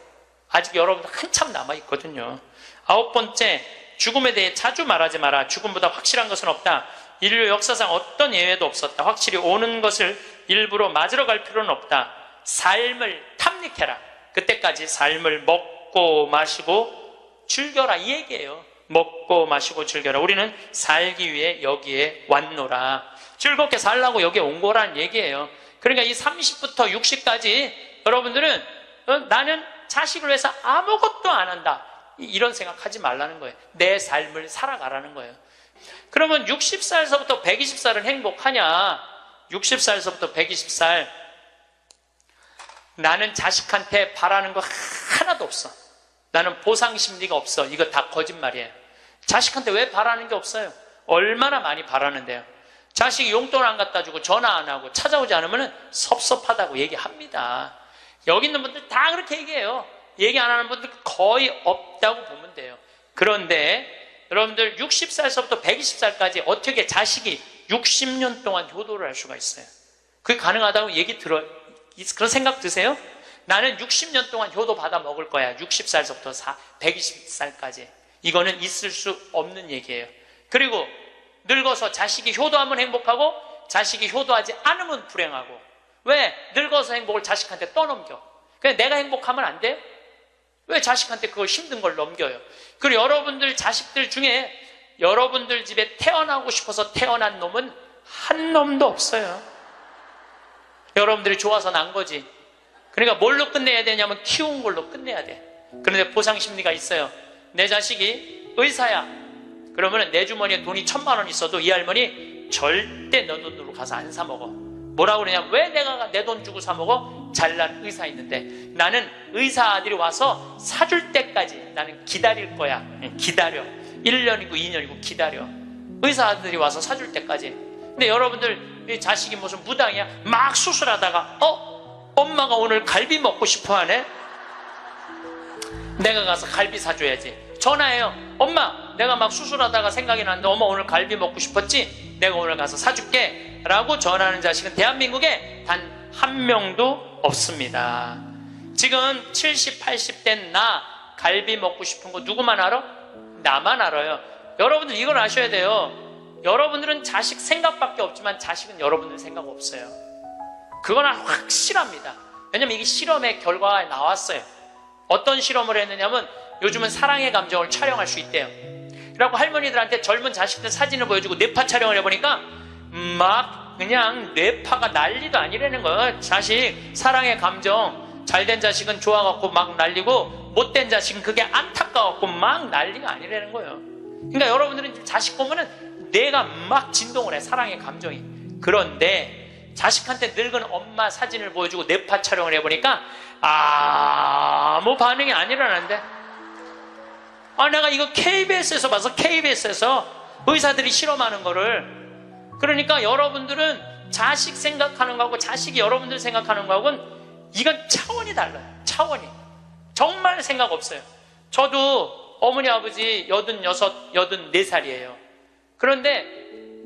아직 여러분들 한참 남아있거든요. 아홉 번째, 죽음에 대해 자주 말하지 마라. 죽음보다 확실한 것은 없다. 인류 역사상 어떤 예외도 없었다. 확실히 오는 것을 일부러 맞으러 갈 필요는 없다. 삶을 탐닉해라. 그때까지 삶을 먹고 마시고 즐겨라, 이 얘기예요. 먹고 마시고 즐겨라. 우리는 살기 위해 여기에 왔노라. 즐겁게 살라고 여기에 온 거란 얘기예요. 그러니까 이 30부터 60까지 여러분들은 나는 자식을 위해서 아무것도 안 한다, 이런 생각하지 말라는 거예요. 내 삶을 살아가라는 거예요. 그러면 60살서부터 120살은 행복하냐? 60살서부터 120살 나는 자식한테 바라는 거 하나도 없어. 나는 보상 심리가 없어. 이거 다 거짓말이에요. 자식한테 왜 바라는 게 없어요? 얼마나 많이 바라는데요. 자식이 용돈 안 갖다 주고 전화 안 하고 찾아오지 않으면 섭섭하다고 얘기합니다. 여기 있는 분들 다 그렇게 얘기해요. 얘기 안 하는 분들 거의 없다고 보면 돼요. 그런데 여러분들 60살서부터 120살까지 어떻게 자식이 60년 동안 효도를 할 수가 있어요? 그게 가능하다고 얘기 들어요? 그런 생각 드세요? 나는 60년 동안 효도 받아 먹을 거야. 60살서부터 120살까지. 이거는 있을 수 없는 얘기예요. 그리고 늙어서 자식이 효도하면 행복하고 자식이 효도하지 않으면 불행하고. 왜? 늙어서 행복을 자식한테 떠넘겨. 그냥 내가 행복하면 안 돼요? 왜 자식한테 그걸 힘든 걸 넘겨요? 그리고 여러분들 자식들 중에 여러분들 집에 태어나고 싶어서 태어난 놈은 한 놈도 없어요. 여러분들이 좋아서 난 거지. 그러니까 뭘로 끝내야 되냐면 키운 걸로 끝내야 돼. 그런데 보상 심리가 있어요. 내 자식이 의사야. 그러면 내 주머니에 돈이 1,000만 원 있어도 이 할머니 절대 너 돈으로 가서 안 사 먹어. 뭐라고 그러냐? 왜 내가 내 돈 주고 사 먹어? 잘난 의사 있는데 나는 의사 아들이 와서 사줄 때까지 나는 기다릴 거야. 기다려. 1년이고 2년이고 기다려. 의사 아들이 와서 사줄 때까지. 근데 여러분들 자식이 무슨 무당이야? 막 수술하다가 엄마가 오늘 갈비 먹고 싶어 하네? 내가 가서 갈비 사줘야지. 전화해요. 엄마, 내가 막 수술하다가 생각이 났는데 엄마 오늘 갈비 먹고 싶었지? 내가 오늘 가서 사줄게 라고 전화하는 자식은 대한민국에 단 한 명도 없습니다. 지금 70, 80 된 나 갈비 먹고 싶은 거 누구만 알아? 나만 알아요. 여러분들 이걸 아셔야 돼요. 여러분들은 자식 생각밖에 없지만 자식은 여러분들 생각 없어요. 그건 확실합니다. 왜냐면 이게 실험의 결과가 나왔어요. 어떤 실험을 했느냐면 요즘은 사랑의 감정을 촬영할 수 있대요. 그래갖고 할머니들한테 젊은 자식들 사진을 보여주고 뇌파 촬영을 해보니까 막 그냥 뇌파가 난리도 아니라는 거예요. 자식 사랑의 감정 잘된 자식은 좋아갖고 막 난리고 못된 자식은 그게 안타까워갖고 막 난리가 아니라는 거예요. 그러니까 여러분들은 자식 보면은 뇌가 막 진동을 해. 사랑의 감정이. 그런데 자식한테 늙은 엄마 사진을 보여주고 뇌파 촬영을 해보니까 아무 반응이 안 일어나는데, 내가 이거 KBS에서 봐서, KBS에서 의사들이 실험하는 거를. 그러니까 여러분들은 자식 생각하는 거하고 자식이 여러분들 생각하는 거하고는 이건 차원이 달라요. 차원이. 정말 생각 없어요. 저도 어머니 아버지 86, 84살이에요. 그런데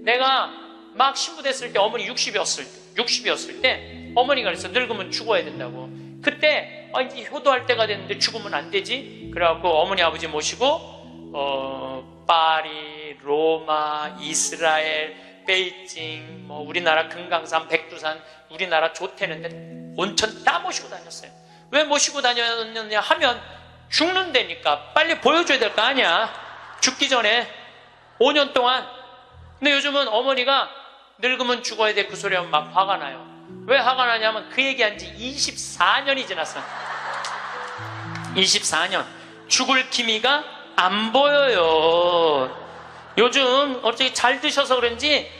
내가 막 신부됐을 때 어머니 60이었을 때 어머니가 그랬어. 늙으면 죽어야 된다고. 그때 이제 효도할 때가 됐는데 죽으면 안 되지. 그래갖고 어머니 아버지 모시고 파리, 로마, 이스라엘, 베이징, 우리나라 금강산, 백두산, 우리나라 조태는데 온천 다 모시고 다녔어요. 왜 모시고 다녔느냐 하면 죽는 데니까 빨리 보여줘야 될 거 아니야. 죽기 전에 5년 동안. 근데 요즘은 어머니가 늙으면 죽어야 돼 그 소리 하면 막 화가 나요. 왜 화가 나냐면 그 얘기한 지 24년이 지났어요. 24년. 죽을 기미가 안 보여요. 요즘 어떻게 잘 드셔서 그런지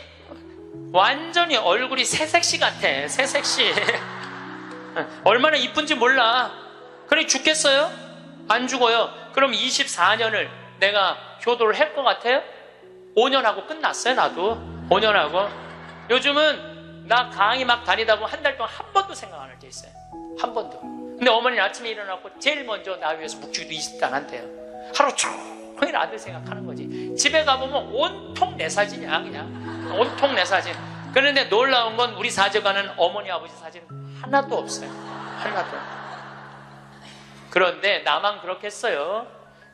완전히 얼굴이 새색시 같아. 새색시. 얼마나 이쁜지 몰라. 그래 죽겠어요? 안 죽어요. 그럼 24년을 내가 효도를 할 것 같아요? 5년 하고 끝났어요. 나도 5년 하고. 요즘은 나 강의 막 다니다 보면 한 달 동안 한 번도 생각 안 할 때 있어요. 한 번도. 근데 어머니는 아침에 일어나고 제일 먼저 나 위해서 묵주기도 20도 안 한대요. 하루 종일 아들 생각하는 거지. 집에 가보면 온통 내 사진이야. 그냥 온통 내 사진. 그런데 놀라운 건 우리 사저가는 어머니 아버지 사진 하나도 없어요. 하나도. 그런데 나만 그렇겠어요?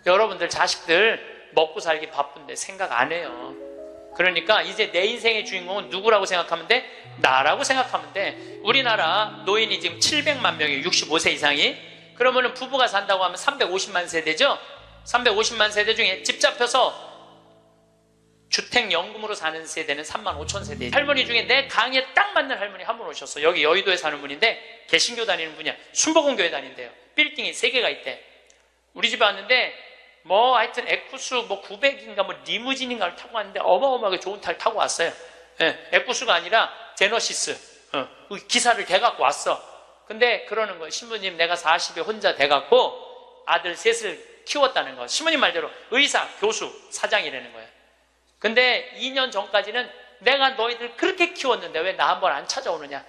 여러분들 자식들 먹고 살기 바쁜데 생각 안 해요. 그러니까 이제 내 인생의 주인공은 누구라고 생각하면 돼? 나라고 생각하면 돼. 우리나라 노인이 지금 700만 명이에요. 65세 이상이. 그러면 부부가 산다고 하면 350만 세대죠? 350만 세대 중에 집 잡혀서 주택연금으로 사는 세대는 3만 5천 세대. 할머니 중에 내 강의에 딱 맞는 할머니 한 분 오셨어. 여기 여의도에 사는 분인데 개신교 다니는 분이야. 순복음교회 다닌대요. 빌딩이 3개가 있대. 우리 집에 왔는데 하여튼 에쿠스 900인가 리무진인가를 타고 왔는데 어마어마하게 좋은 차를 타고 왔어요. 에쿠스가 아니라 제너시스. 그 기사를 대갖고 왔어. 근데 그러는 거예요. 신부님 내가 40에 혼자 대갖고 아들 셋을 키웠다는 거. 신부님 말대로 의사, 교수, 사장이라는 거예요. 근데 2년 전까지는 내가 너희들 그렇게 키웠는데 왜 나 한번 안 찾아오느냐.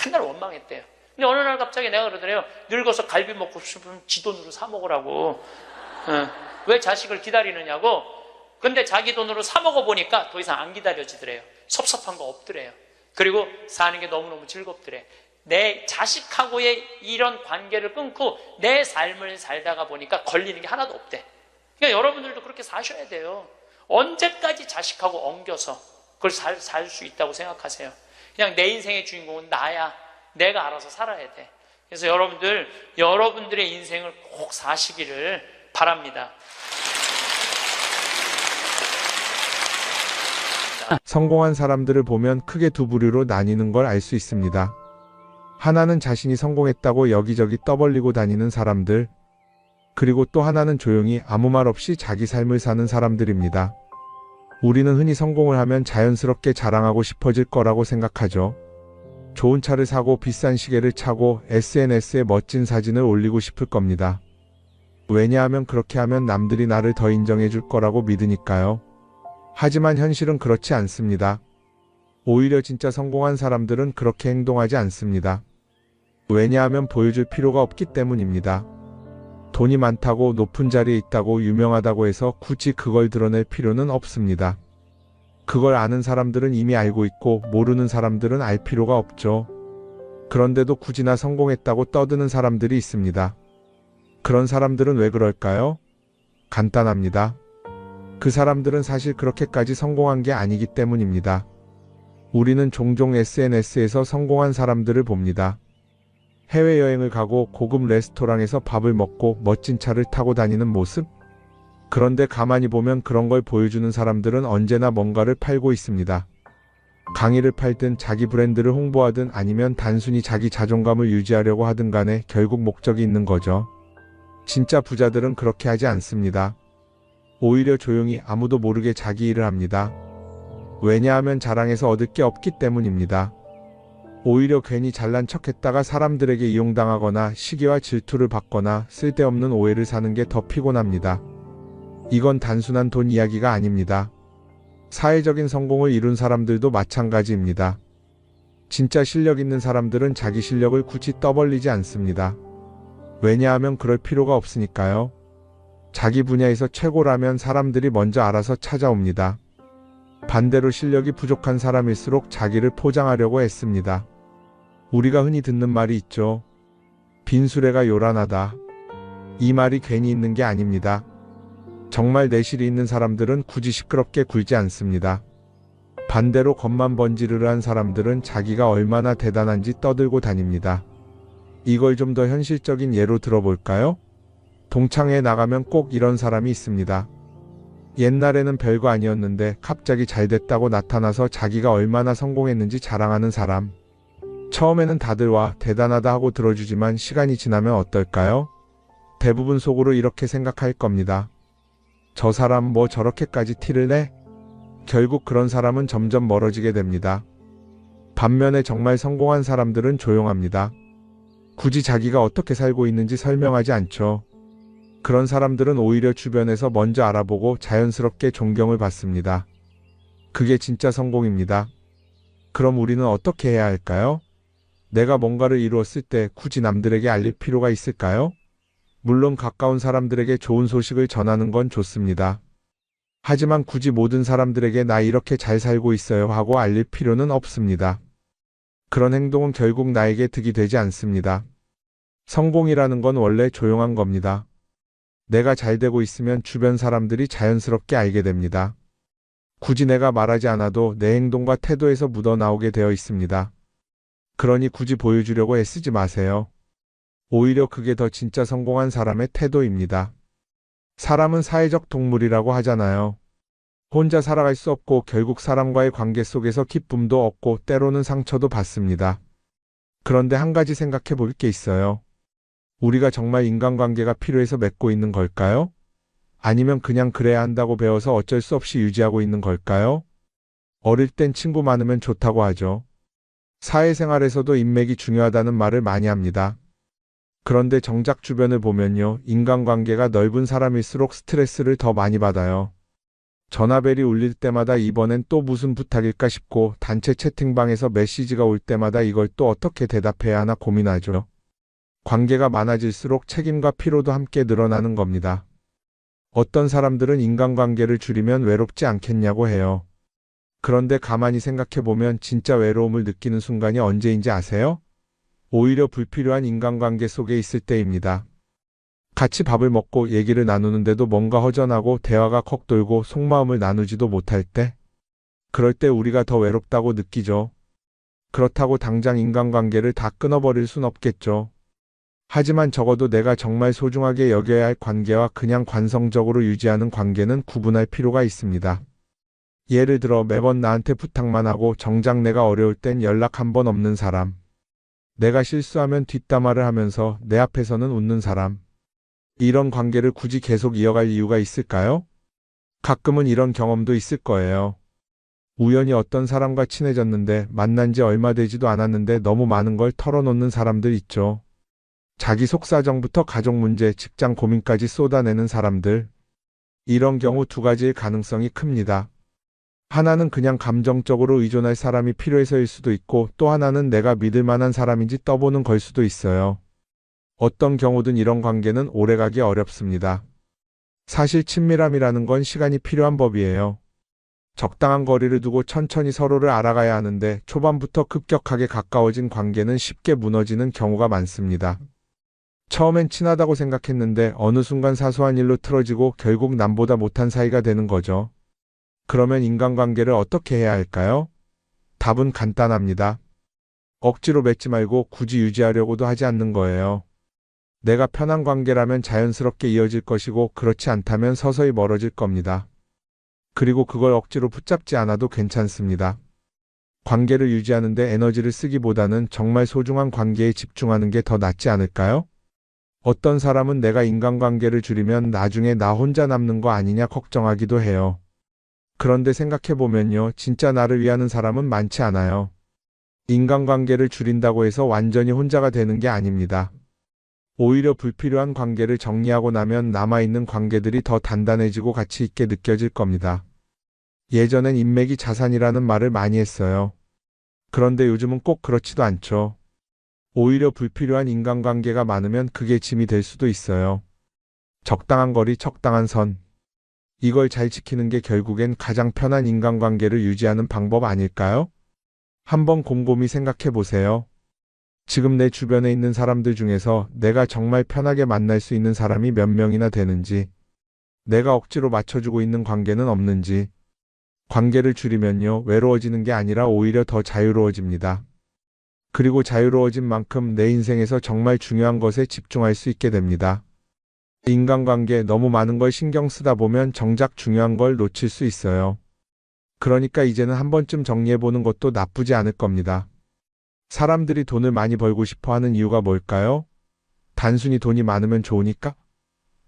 맨날 원망했대요. 근데 어느 날 갑자기 내가 그러더래요. 늙어서 갈비 먹고 싶으면 지 돈으로 사 먹으라고. 왜 자식을 기다리느냐고. 근데 자기 돈으로 사 먹어보니까 더 이상 안 기다려지더래요. 섭섭한 거 없더래요. 그리고 사는 게 너무너무 즐겁더래. 내 자식하고의 이런 관계를 끊고 내 삶을 살다가 보니까 걸리는 게 하나도 없대. 그러니까 여러분들도 그렇게 사셔야 돼요. 언제까지 자식하고 엉겨서 그걸 살 수 있다고 생각하세요? 그냥 내 인생의 주인공은 나야. 내가 알아서 살아야 돼. 그래서 여러분들의 인생을 꼭 사시기를 바랍니다. 성공한 사람들을 보면 크게 두 부류로 나뉘는 걸 알 수 있습니다. 하나는 자신이 성공했다고 여기저기 떠벌리고 다니는 사람들, 그리고 또 하나는 조용히 아무 말 없이 자기 삶을 사는 사람들입니다. 우리는 흔히 성공을 하면 자연스럽게 자랑하고 싶어질 거라고 생각하죠. 좋은 차를 사고 비싼 시계를 차고 SNS에 멋진 사진을 올리고 싶을 겁니다. 왜냐하면 그렇게 하면 남들이 나를 더 인정해 줄 거라고 믿으니까요. 하지만 현실은 그렇지 않습니다. 오히려 진짜 성공한 사람들은 그렇게 행동하지 않습니다. 왜냐하면 보여줄 필요가 없기 때문입니다. 돈이 많다고 높은 자리에 있다고 유명하다고 해서 굳이 그걸 드러낼 필요는 없습니다. 그걸 아는 사람들은 이미 알고 있고 모르는 사람들은 알 필요가 없죠. 그런데도 굳이나 성공했다고 떠드는 사람들이 있습니다. 그런 사람들은 왜 그럴까요? 간단합니다. 그 사람들은 사실 그렇게까지 성공한 게 아니기 때문입니다. 우리는 종종 SNS에서 성공한 사람들을 봅니다. 해외여행을 가고 고급 레스토랑에서 밥을 먹고 멋진 차를 타고 다니는 모습? 그런데 가만히 보면 그런 걸 보여주는 사람들은 언제나 뭔가를 팔고 있습니다. 강의를 팔든 자기 브랜드를 홍보하든 아니면 단순히 자기 자존감을 유지하려고 하든 간에 결국 목적이 있는 거죠. 진짜 부자들은 그렇게 하지 않습니다. 오히려 조용히 아무도 모르게 자기 일을 합니다. 왜냐하면 자랑해서 얻을 게 없기 때문입니다. 오히려 괜히 잘난 척했다가 사람들에게 이용당하거나 시기와 질투를 받거나 쓸데없는 오해를 사는 게 더 피곤합니다. 이건 단순한 돈 이야기가 아닙니다. 사회적인 성공을 이룬 사람들도 마찬가지입니다. 진짜 실력 있는 사람들은 자기 실력을 굳이 떠벌리지 않습니다. 왜냐하면 그럴 필요가 없으니까요. 자기 분야에서 최고라면 사람들이 먼저 알아서 찾아옵니다. 반대로 실력이 부족한 사람일수록 자기를 포장하려고 애씁니다. 우리가 흔히 듣는 말이 있죠. 빈수레가 요란하다. 이 말이 괜히 있는 게 아닙니다. 정말 내실이 있는 사람들은 굳이 시끄럽게 굴지 않습니다. 반대로 겉만 번지르르한 사람들은 자기가 얼마나 대단한지 떠들고 다닙니다. 이걸 좀 더 현실적인 예로 들어볼까요? 동창회에 나가면 꼭 이런 사람이 있습니다. 옛날에는 별거 아니었는데 갑자기 잘 됐다고 나타나서 자기가 얼마나 성공했는지 자랑하는 사람. 처음에는 다들 와 대단하다 하고 들어주지만 시간이 지나면 어떨까요? 대부분 속으로 이렇게 생각할 겁니다. 저 사람 뭐 저렇게까지 티를 내? 결국 그런 사람은 점점 멀어지게 됩니다. 반면에 정말 성공한 사람들은 조용합니다. 굳이 자기가 어떻게 살고 있는지 설명하지 않죠. 그런 사람들은 오히려 주변에서 먼저 알아보고 자연스럽게 존경을 받습니다. 그게 진짜 성공입니다. 그럼 우리는 어떻게 해야 할까요? 내가 뭔가를 이루었을 때 굳이 남들에게 알릴 필요가 있을까요? 물론 가까운 사람들에게 좋은 소식을 전하는 건 좋습니다. 하지만 굳이 모든 사람들에게 나 이렇게 잘 살고 있어요 하고 알릴 필요는 없습니다. 그런 행동은 결국 나에게 득이 되지 않습니다. 성공이라는 건 원래 조용한 겁니다. 내가 잘 되고 있으면 주변 사람들이 자연스럽게 알게 됩니다. 굳이 내가 말하지 않아도 내 행동과 태도에서 묻어나오게 되어 있습니다. 그러니 굳이 보여주려고 애쓰지 마세요. 오히려 그게 더 진짜 성공한 사람의 태도입니다. 사람은 사회적 동물이라고 하잖아요. 혼자 살아갈 수 없고 결국 사람과의 관계 속에서 기쁨도 얻고 때로는 상처도 받습니다. 그런데 한 가지 생각해 볼 게 있어요. 우리가 정말 인간관계가 필요해서 맺고 있는 걸까요? 아니면 그냥 그래야 한다고 배워서 어쩔 수 없이 유지하고 있는 걸까요? 어릴 땐 친구 많으면 좋다고 하죠. 사회생활에서도 인맥이 중요하다는 말을 많이 합니다. 그런데 정작 주변을 보면요. 인간관계가 넓은 사람일수록 스트레스를 더 많이 받아요. 전화벨이 울릴 때마다 이번엔 또 무슨 부탁일까 싶고 단체 채팅방에서 메시지가 올 때마다 이걸 또 어떻게 대답해야 하나 고민하죠. 관계가 많아질수록 책임과 피로도 함께 늘어나는 겁니다. 어떤 사람들은 인간관계를 줄이면 외롭지 않겠냐고 해요. 그런데 가만히 생각해보면 진짜 외로움을 느끼는 순간이 언제인지 아세요? 오히려 불필요한 인간관계 속에 있을 때입니다. 같이 밥을 먹고 얘기를 나누는데도 뭔가 허전하고 대화가 컥 돌고 속마음을 나누지도 못할 때? 그럴 때 우리가 더 외롭다고 느끼죠. 그렇다고 당장 인간관계를 다 끊어버릴 순 없겠죠. 하지만 적어도 내가 정말 소중하게 여겨야 할 관계와 그냥 관성적으로 유지하는 관계는 구분할 필요가 있습니다. 예를 들어 매번 나한테 부탁만 하고 정작 내가 어려울 땐 연락 한 번 없는 사람. 내가 실수하면 뒷담화를 하면서 내 앞에서는 웃는 사람. 이런 관계를 굳이 계속 이어갈 이유가 있을까요? 가끔은 이런 경험도 있을 거예요. 우연히 어떤 사람과 친해졌는데 만난 지 얼마 되지도 않았는데 너무 많은 걸 털어놓는 사람들 있죠. 자기 속사정부터 가족 문제, 직장 고민까지 쏟아내는 사람들. 이런 경우 두 가지의 가능성이 큽니다. 하나는 그냥 감정적으로 의존할 사람이 필요해서일 수도 있고 또 하나는 내가 믿을 만한 사람인지 떠보는 걸 수도 있어요. 어떤 경우든 이런 관계는 오래가기 어렵습니다. 사실 친밀함이라는 건 시간이 필요한 법이에요. 적당한 거리를 두고 천천히 서로를 알아가야 하는데 초반부터 급격하게 가까워진 관계는 쉽게 무너지는 경우가 많습니다. 처음엔 친하다고 생각했는데 어느 순간 사소한 일로 틀어지고 결국 남보다 못한 사이가 되는 거죠. 그러면 인간관계를 어떻게 해야 할까요? 답은 간단합니다. 억지로 맺지 말고 굳이 유지하려고도 하지 않는 거예요. 내가 편한 관계라면 자연스럽게 이어질 것이고 그렇지 않다면 서서히 멀어질 겁니다. 그리고 그걸 억지로 붙잡지 않아도 괜찮습니다. 관계를 유지하는데 에너지를 쓰기보다는 정말 소중한 관계에 집중하는 게 더 낫지 않을까요? 어떤 사람은 내가 인간관계를 줄이면 나중에 나 혼자 남는 거 아니냐 걱정하기도 해요. 그런데 생각해보면요, 진짜 나를 위하는 사람은 많지 않아요. 인간관계를 줄인다고 해서 완전히 혼자가 되는 게 아닙니다. 오히려 불필요한 관계를 정리하고 나면 남아있는 관계들이 더 단단해지고 가치 있게 느껴질 겁니다. 예전엔 인맥이 자산이라는 말을 많이 했어요. 그런데 요즘은 꼭 그렇지도 않죠. 오히려 불필요한 인간관계가 많으면 그게 짐이 될 수도 있어요. 적당한 거리, 적당한 선. 이걸 잘 지키는 게 결국엔 가장 편한 인간관계를 유지하는 방법 아닐까요? 한번 곰곰이 생각해 보세요. 지금 내 주변에 있는 사람들 중에서 내가 정말 편하게 만날 수 있는 사람이 몇 명이나 되는지, 내가 억지로 맞춰주고 있는 관계는 없는지. 관계를 줄이면요, 외로워지는 게 아니라 오히려 더 자유로워집니다. 그리고 자유로워진 만큼 내 인생에서 정말 중요한 것에 집중할 수 있게 됩니다. 인간관계 너무 많은 걸 신경 쓰다 보면 정작 중요한 걸 놓칠 수 있어요. 그러니까 이제는 한 번쯤 정리해보는 것도 나쁘지 않을 겁니다. 사람들이 돈을 많이 벌고 싶어 하는 이유가 뭘까요? 단순히 돈이 많으면 좋으니까?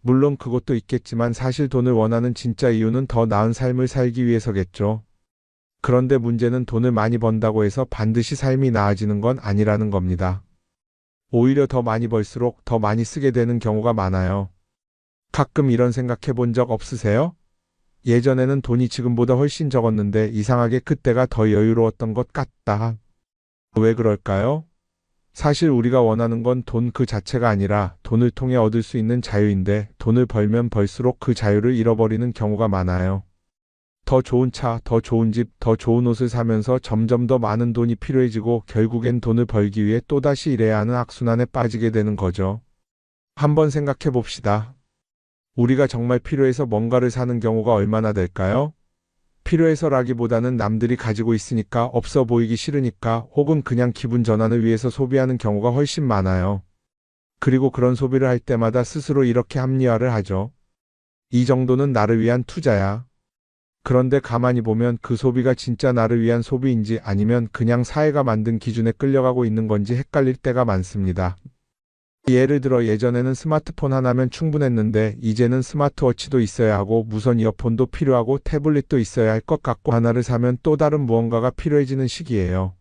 물론 그것도 있겠지만 사실 돈을 원하는 진짜 이유는 더 나은 삶을 살기 위해서겠죠. 그런데 문제는 돈을 많이 번다고 해서 반드시 삶이 나아지는 건 아니라는 겁니다. 오히려 더 많이 벌수록 더 많이 쓰게 되는 경우가 많아요. 가끔 이런 생각해 본 적 없으세요? 예전에는 돈이 지금보다 훨씬 적었는데 이상하게 그때가 더 여유로웠던 것 같다. 왜 그럴까요? 사실 우리가 원하는 건 돈 그 자체가 아니라 돈을 통해 얻을 수 있는 자유인데 돈을 벌면 벌수록 그 자유를 잃어버리는 경우가 많아요. 더 좋은 차, 더 좋은 집, 더 좋은 옷을 사면서 점점 더 많은 돈이 필요해지고 결국엔 돈을 벌기 위해 또다시 일해야 하는 악순환에 빠지게 되는 거죠. 한번 생각해 봅시다. 우리가 정말 필요해서 뭔가를 사는 경우가 얼마나 될까요? 필요해서라기보다는 남들이 가지고 있으니까 없어 보이기 싫으니까 혹은 그냥 기분 전환을 위해서 소비하는 경우가 훨씬 많아요. 그리고 그런 소비를 할 때마다 스스로 이렇게 합리화를 하죠. 이 정도는 나를 위한 투자야. 그런데 가만히 보면 그 소비가 진짜 나를 위한 소비인지 아니면 그냥 사회가 만든 기준에 끌려가고 있는 건지 헷갈릴 때가 많습니다. 예를 들어 예전에는 스마트폰 하나면 충분했는데 이제는 스마트워치도 있어야 하고 무선 이어폰도 필요하고 태블릿도 있어야 할 것 같고 하나를 사면 또 다른 무언가가 필요해지는 시기예요.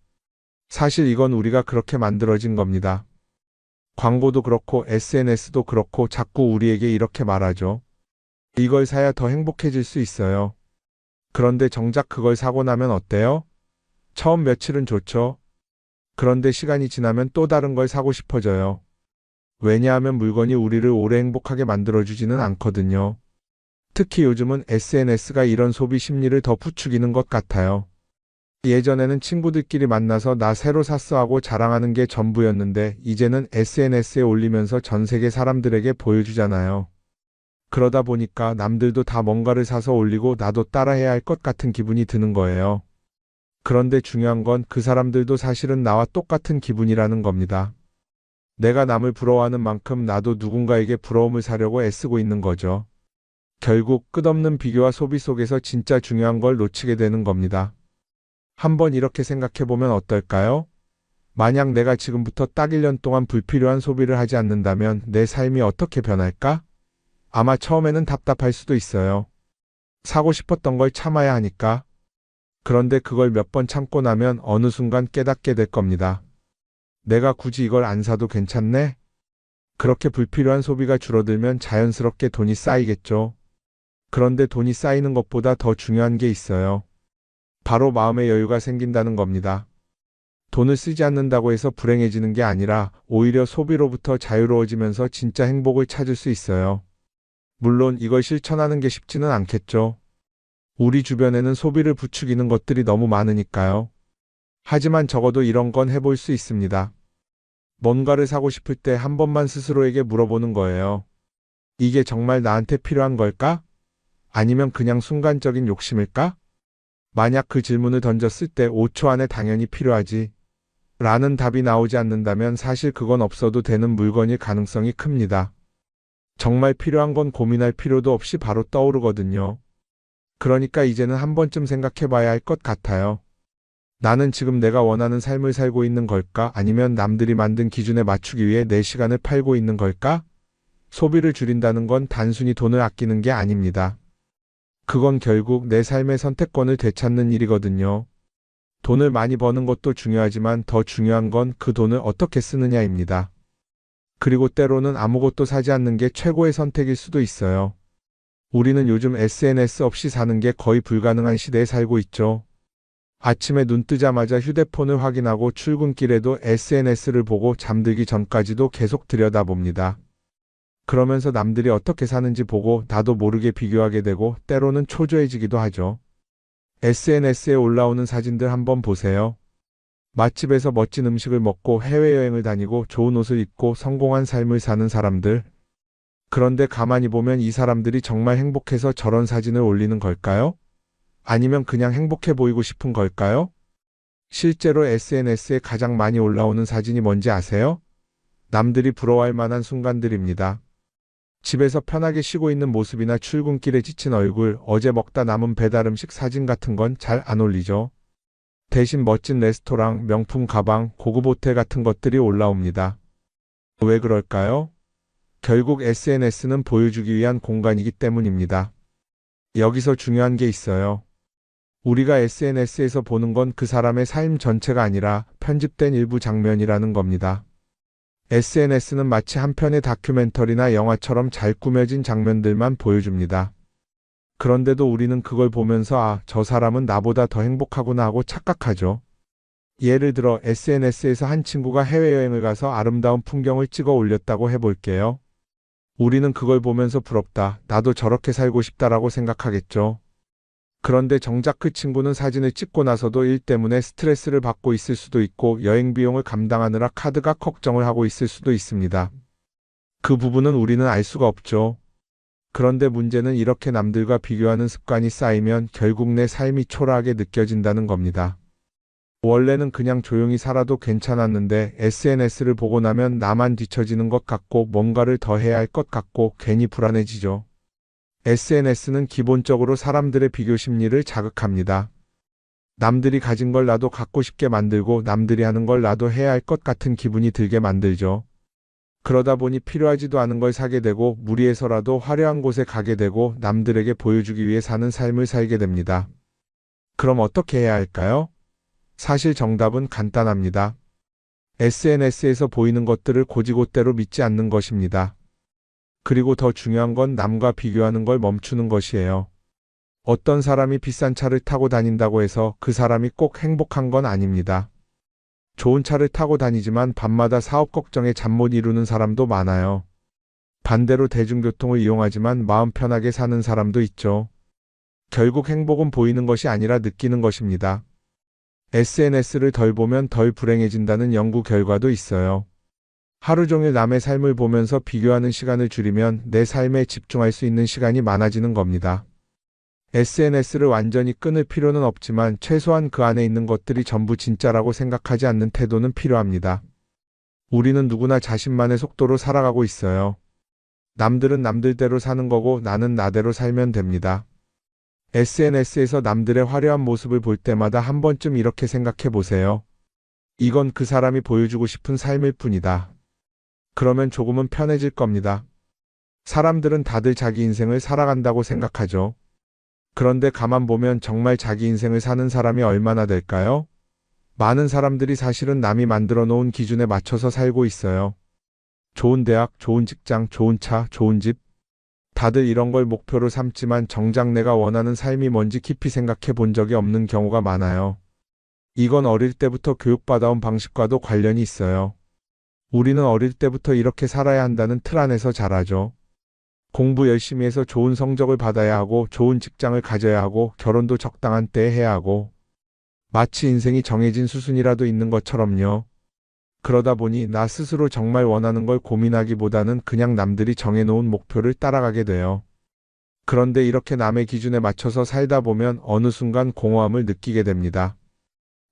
사실 이건 우리가 그렇게 만들어진 겁니다. 광고도 그렇고 SNS도 그렇고 자꾸 우리에게 이렇게 말하죠. 이걸 사야 더 행복해질 수 있어요. 그런데 정작 그걸 사고 나면 어때요? 처음 며칠은 좋죠. 그런데 시간이 지나면 또 다른 걸 사고 싶어져요. 왜냐하면 물건이 우리를 오래 행복하게 만들어주지는 않거든요. 특히 요즘은 SNS가 이런 소비 심리를 더 부추기는 것 같아요. 예전에는 친구들끼리 만나서 나 새로 샀어 하고 자랑하는 게 전부였는데 이제는 SNS에 올리면서 전 세계 사람들에게 보여주잖아요. 그러다 보니까 남들도 다 뭔가를 사서 올리고 나도 따라해야 할 것 같은 기분이 드는 거예요. 그런데 중요한 건 그 사람들도 사실은 나와 똑같은 기분이라는 겁니다. 내가 남을 부러워하는 만큼 나도 누군가에게 부러움을 사려고 애쓰고 있는 거죠. 결국 끝없는 비교와 소비 속에서 진짜 중요한 걸 놓치게 되는 겁니다. 한번 이렇게 생각해보면 어떨까요? 만약 내가 지금부터 딱 1년 동안 불필요한 소비를 하지 않는다면 내 삶이 어떻게 변할까? 아마 처음에는 답답할 수도 있어요. 사고 싶었던 걸 참아야 하니까. 그런데 그걸 몇 번 참고 나면 어느 순간 깨닫게 될 겁니다. 내가 굳이 이걸 안 사도 괜찮네? 그렇게 불필요한 소비가 줄어들면 자연스럽게 돈이 쌓이겠죠. 그런데 돈이 쌓이는 것보다 더 중요한 게 있어요. 바로 마음의 여유가 생긴다는 겁니다. 돈을 쓰지 않는다고 해서 불행해지는 게 아니라 오히려 소비로부터 자유로워지면서 진짜 행복을 찾을 수 있어요. 물론 이걸 실천하는 게 쉽지는 않겠죠. 우리 주변에는 소비를 부추기는 것들이 너무 많으니까요. 하지만 적어도 이런 건 해볼 수 있습니다. 뭔가를 사고 싶을 때 한 번만 스스로에게 물어보는 거예요. 이게 정말 나한테 필요한 걸까? 아니면 그냥 순간적인 욕심일까? 만약 그 질문을 던졌을 때 5초 안에 당연히 필요하지 라는 답이 나오지 않는다면 사실 그건 없어도 되는 물건일 가능성이 큽니다. 정말 필요한 건 고민할 필요도 없이 바로 떠오르거든요. 그러니까 이제는 한 번쯤 생각해 봐야 할 것 같아요. 나는 지금 내가 원하는 삶을 살고 있는 걸까? 아니면 남들이 만든 기준에 맞추기 위해 내 시간을 팔고 있는 걸까? 소비를 줄인다는 건 단순히 돈을 아끼는 게 아닙니다. 그건 결국 내 삶의 선택권을 되찾는 일이거든요. 돈을 많이 버는 것도 중요하지만 더 중요한 건 그 돈을 어떻게 쓰느냐입니다. 그리고 때로는 아무것도 사지 않는 게 최고의 선택일 수도 있어요. 우리는 요즘 SNS 없이 사는 게 거의 불가능한 시대에 살고 있죠. 아침에 눈 뜨자마자 휴대폰을 확인하고 출근길에도 SNS를 보고 잠들기 전까지도 계속 들여다봅니다. 그러면서 남들이 어떻게 사는지 보고 나도 모르게 비교하게 되고 때로는 초조해지기도 하죠. SNS에 올라오는 사진들 한번 보세요. 맛집에서 멋진 음식을 먹고 해외여행을 다니고 좋은 옷을 입고 성공한 삶을 사는 사람들. 그런데 가만히 보면 이 사람들이 정말 행복해서 저런 사진을 올리는 걸까요? 아니면 그냥 행복해 보이고 싶은 걸까요? 실제로 SNS에 가장 많이 올라오는 사진이 뭔지 아세요? 남들이 부러워할 만한 순간들입니다. 집에서 편하게 쉬고 있는 모습이나 출근길에 지친 얼굴, 어제 먹다 남은 배달 음식 사진 같은 건 잘 안 올리죠. 대신 멋진 레스토랑, 명품 가방, 고급 호텔 같은 것들이 올라옵니다. 왜 그럴까요? 결국 SNS는 보여주기 위한 공간이기 때문입니다. 여기서 중요한 게 있어요. 우리가 SNS에서 보는 건 그 사람의 삶 전체가 아니라 편집된 일부 장면이라는 겁니다. SNS는 마치 한 편의 다큐멘터리나 영화처럼 잘 꾸며진 장면들만 보여줍니다. 그런데도 우리는 그걸 보면서 아, 저 사람은 나보다 더 행복하구나 하고 착각하죠. 예를 들어 SNS에서 한 친구가 해외여행을 가서 아름다운 풍경을 찍어 올렸다고 해볼게요. 우리는 그걸 보면서 부럽다, 나도 저렇게 살고 싶다라고 생각하겠죠. 그런데 정작 그 친구는 사진을 찍고 나서도 일 때문에 스트레스를 받고 있을 수도 있고 여행 비용을 감당하느라 카드가 걱정을 하고 있을 수도 있습니다. 그 부분은 우리는 알 수가 없죠. 그런데 문제는 이렇게 남들과 비교하는 습관이 쌓이면 결국 내 삶이 초라하게 느껴진다는 겁니다. 원래는 그냥 조용히 살아도 괜찮았는데 SNS를 보고 나면 나만 뒤처지는 것 같고 뭔가를 더 해야 할 것 같고 괜히 불안해지죠. SNS는 기본적으로 사람들의 비교 심리를 자극합니다. 남들이 가진 걸 나도 갖고 싶게 만들고 남들이 하는 걸 나도 해야 할 것 같은 기분이 들게 만들죠. 그러다 보니 필요하지도 않은 걸 사게 되고 무리해서라도 화려한 곳에 가게 되고 남들에게 보여주기 위해 사는 삶을 살게 됩니다. 그럼 어떻게 해야 할까요? 사실 정답은 간단합니다. SNS에서 보이는 것들을 곧이곧대로 믿지 않는 것입니다. 그리고 더 중요한 건 남과 비교하는 걸 멈추는 것이에요. 어떤 사람이 비싼 차를 타고 다닌다고 해서 그 사람이 꼭 행복한 건 아닙니다. 좋은 차를 타고 다니지만 밤마다 사업 걱정에 잠 못 이루는 사람도 많아요. 반대로 대중교통을 이용하지만 마음 편하게 사는 사람도 있죠. 결국 행복은 보이는 것이 아니라 느끼는 것입니다. SNS를 덜 보면 덜 불행해진다는 연구 결과도 있어요. 하루 종일 남의 삶을 보면서 비교하는 시간을 줄이면 내 삶에 집중할 수 있는 시간이 많아지는 겁니다. SNS를 완전히 끊을 필요는 없지만 최소한 그 안에 있는 것들이 전부 진짜라고 생각하지 않는 태도는 필요합니다. 우리는 누구나 자신만의 속도로 살아가고 있어요. 남들은 남들대로 사는 거고 나는 나대로 살면 됩니다. SNS에서 남들의 화려한 모습을 볼 때마다 한 번쯤 이렇게 생각해 보세요. 이건 그 사람이 보여주고 싶은 삶일 뿐이다. 그러면 조금은 편해질 겁니다. 사람들은 다들 자기 인생을 살아간다고 생각하죠. 그런데 가만 보면 정말 자기 인생을 사는 사람이 얼마나 될까요? 많은 사람들이 사실은 남이 만들어 놓은 기준에 맞춰서 살고 있어요. 좋은 대학, 좋은 직장, 좋은 차, 좋은 집. 다들 이런 걸 목표로 삼지만 정작 내가 원하는 삶이 뭔지 깊이 생각해 본 적이 없는 경우가 많아요. 이건 어릴 때부터 교육받아온 방식과도 관련이 있어요. 우리는 어릴 때부터 이렇게 살아야 한다는 틀 안에서 자라죠. 공부 열심히 해서 좋은 성적을 받아야 하고 좋은 직장을 가져야 하고 결혼도 적당한 때에 해야 하고 마치 인생이 정해진 수순이라도 있는 것처럼요. 그러다 보니 나 스스로 정말 원하는 걸 고민하기보다는 그냥 남들이 정해놓은 목표를 따라가게 돼요. 그런데 이렇게 남의 기준에 맞춰서 살다 보면 어느 순간 공허함을 느끼게 됩니다.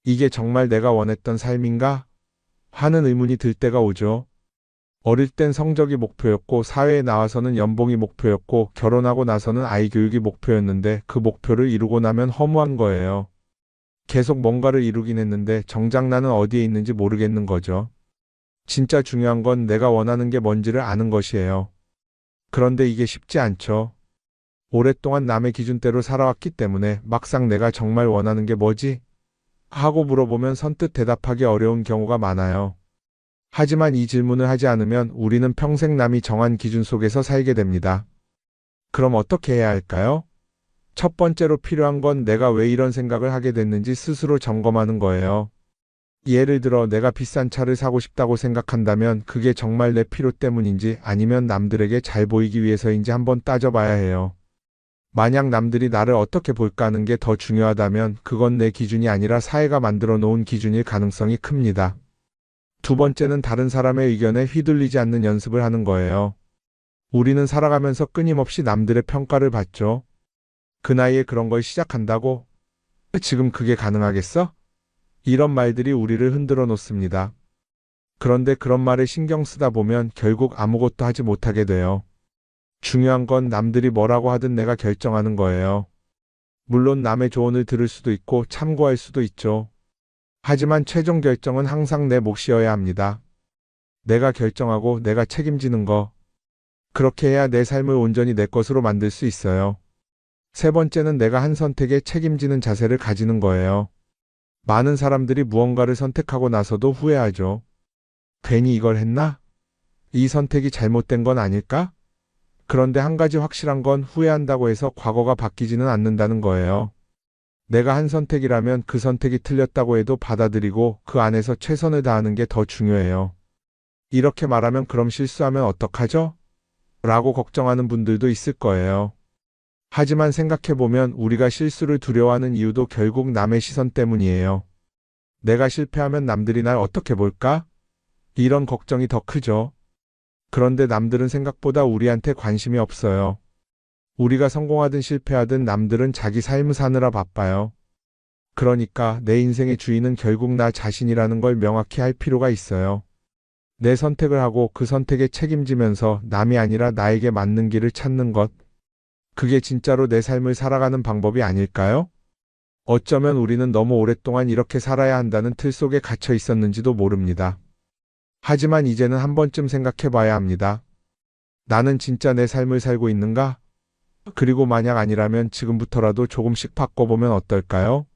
이게 정말 내가 원했던 삶인가? 하는 의문이 들 때가 오죠. 어릴 땐 성적이 목표였고 사회에 나와서는 연봉이 목표였고 결혼하고 나서는 아이 교육이 목표였는데 그 목표를 이루고 나면 허무한 거예요. 계속 뭔가를 이루긴 했는데 정작 나는 어디에 있는지 모르겠는 거죠. 진짜 중요한 건 내가 원하는 게 뭔지를 아는 것이에요. 그런데 이게 쉽지 않죠. 오랫동안 남의 기준대로 살아왔기 때문에 막상 내가 정말 원하는 게 뭐지? 하고 물어보면 선뜻 대답하기 어려운 경우가 많아요. 하지만 이 질문을 하지 않으면 우리는 평생 남이 정한 기준 속에서 살게 됩니다. 그럼 어떻게 해야 할까요? 첫 번째로 필요한 건 내가 왜 이런 생각을 하게 됐는지 스스로 점검하는 거예요. 예를 들어 내가 비싼 차를 사고 싶다고 생각한다면 그게 정말 내 필요 때문인지 아니면 남들에게 잘 보이기 위해서인지 한번 따져봐야 해요. 만약 남들이 나를 어떻게 볼까 하는 게 더 중요하다면 그건 내 기준이 아니라 사회가 만들어 놓은 기준일 가능성이 큽니다. 두 번째는 다른 사람의 의견에 휘둘리지 않는 연습을 하는 거예요. 우리는 살아가면서 끊임없이 남들의 평가를 받죠. 그 나이에 그런 걸 시작한다고? 지금 그게 가능하겠어? 이런 말들이 우리를 흔들어 놓습니다. 그런데 그런 말에 신경 쓰다 보면 결국 아무것도 하지 못하게 돼요. 중요한 건 남들이 뭐라고 하든 내가 결정하는 거예요. 물론 남의 조언을 들을 수도 있고 참고할 수도 있죠. 하지만 최종 결정은 항상 내 몫이어야 합니다. 내가 결정하고 내가 책임지는 거. 그렇게 해야 내 삶을 온전히 내 것으로 만들 수 있어요. 세 번째는 내가 한 선택에 책임지는 자세를 가지는 거예요. 많은 사람들이 무언가를 선택하고 나서도 후회하죠. 괜히 이걸 했나? 이 선택이 잘못된 건 아닐까? 그런데 한 가지 확실한 건 후회한다고 해서 과거가 바뀌지는 않는다는 거예요. 내가 한 선택이라면 그 선택이 틀렸다고 해도 받아들이고 그 안에서 최선을 다하는 게 더 중요해요. 이렇게 말하면 그럼 실수하면 어떡하죠? 라고 걱정하는 분들도 있을 거예요. 하지만 생각해보면 우리가 실수를 두려워하는 이유도 결국 남의 시선 때문이에요. 내가 실패하면 남들이 날 어떻게 볼까? 이런 걱정이 더 크죠. 그런데 남들은 생각보다 우리한테 관심이 없어요. 우리가 성공하든 실패하든 남들은 자기 삶을 사느라 바빠요. 그러니까 내 인생의 주인은 결국 나 자신이라는 걸 명확히 할 필요가 있어요. 내 선택을 하고 그 선택에 책임지면서 남이 아니라 나에게 맞는 길을 찾는 것. 그게 진짜로 내 삶을 살아가는 방법이 아닐까요? 어쩌면 우리는 너무 오랫동안 이렇게 살아야 한다는 틀 속에 갇혀 있었는지도 모릅니다. 하지만 이제는 한 번쯤 생각해 봐야 합니다. 나는 진짜 내 삶을 살고 있는가? 그리고 만약 아니라면 지금부터라도 조금씩 바꿔보면 어떨까요?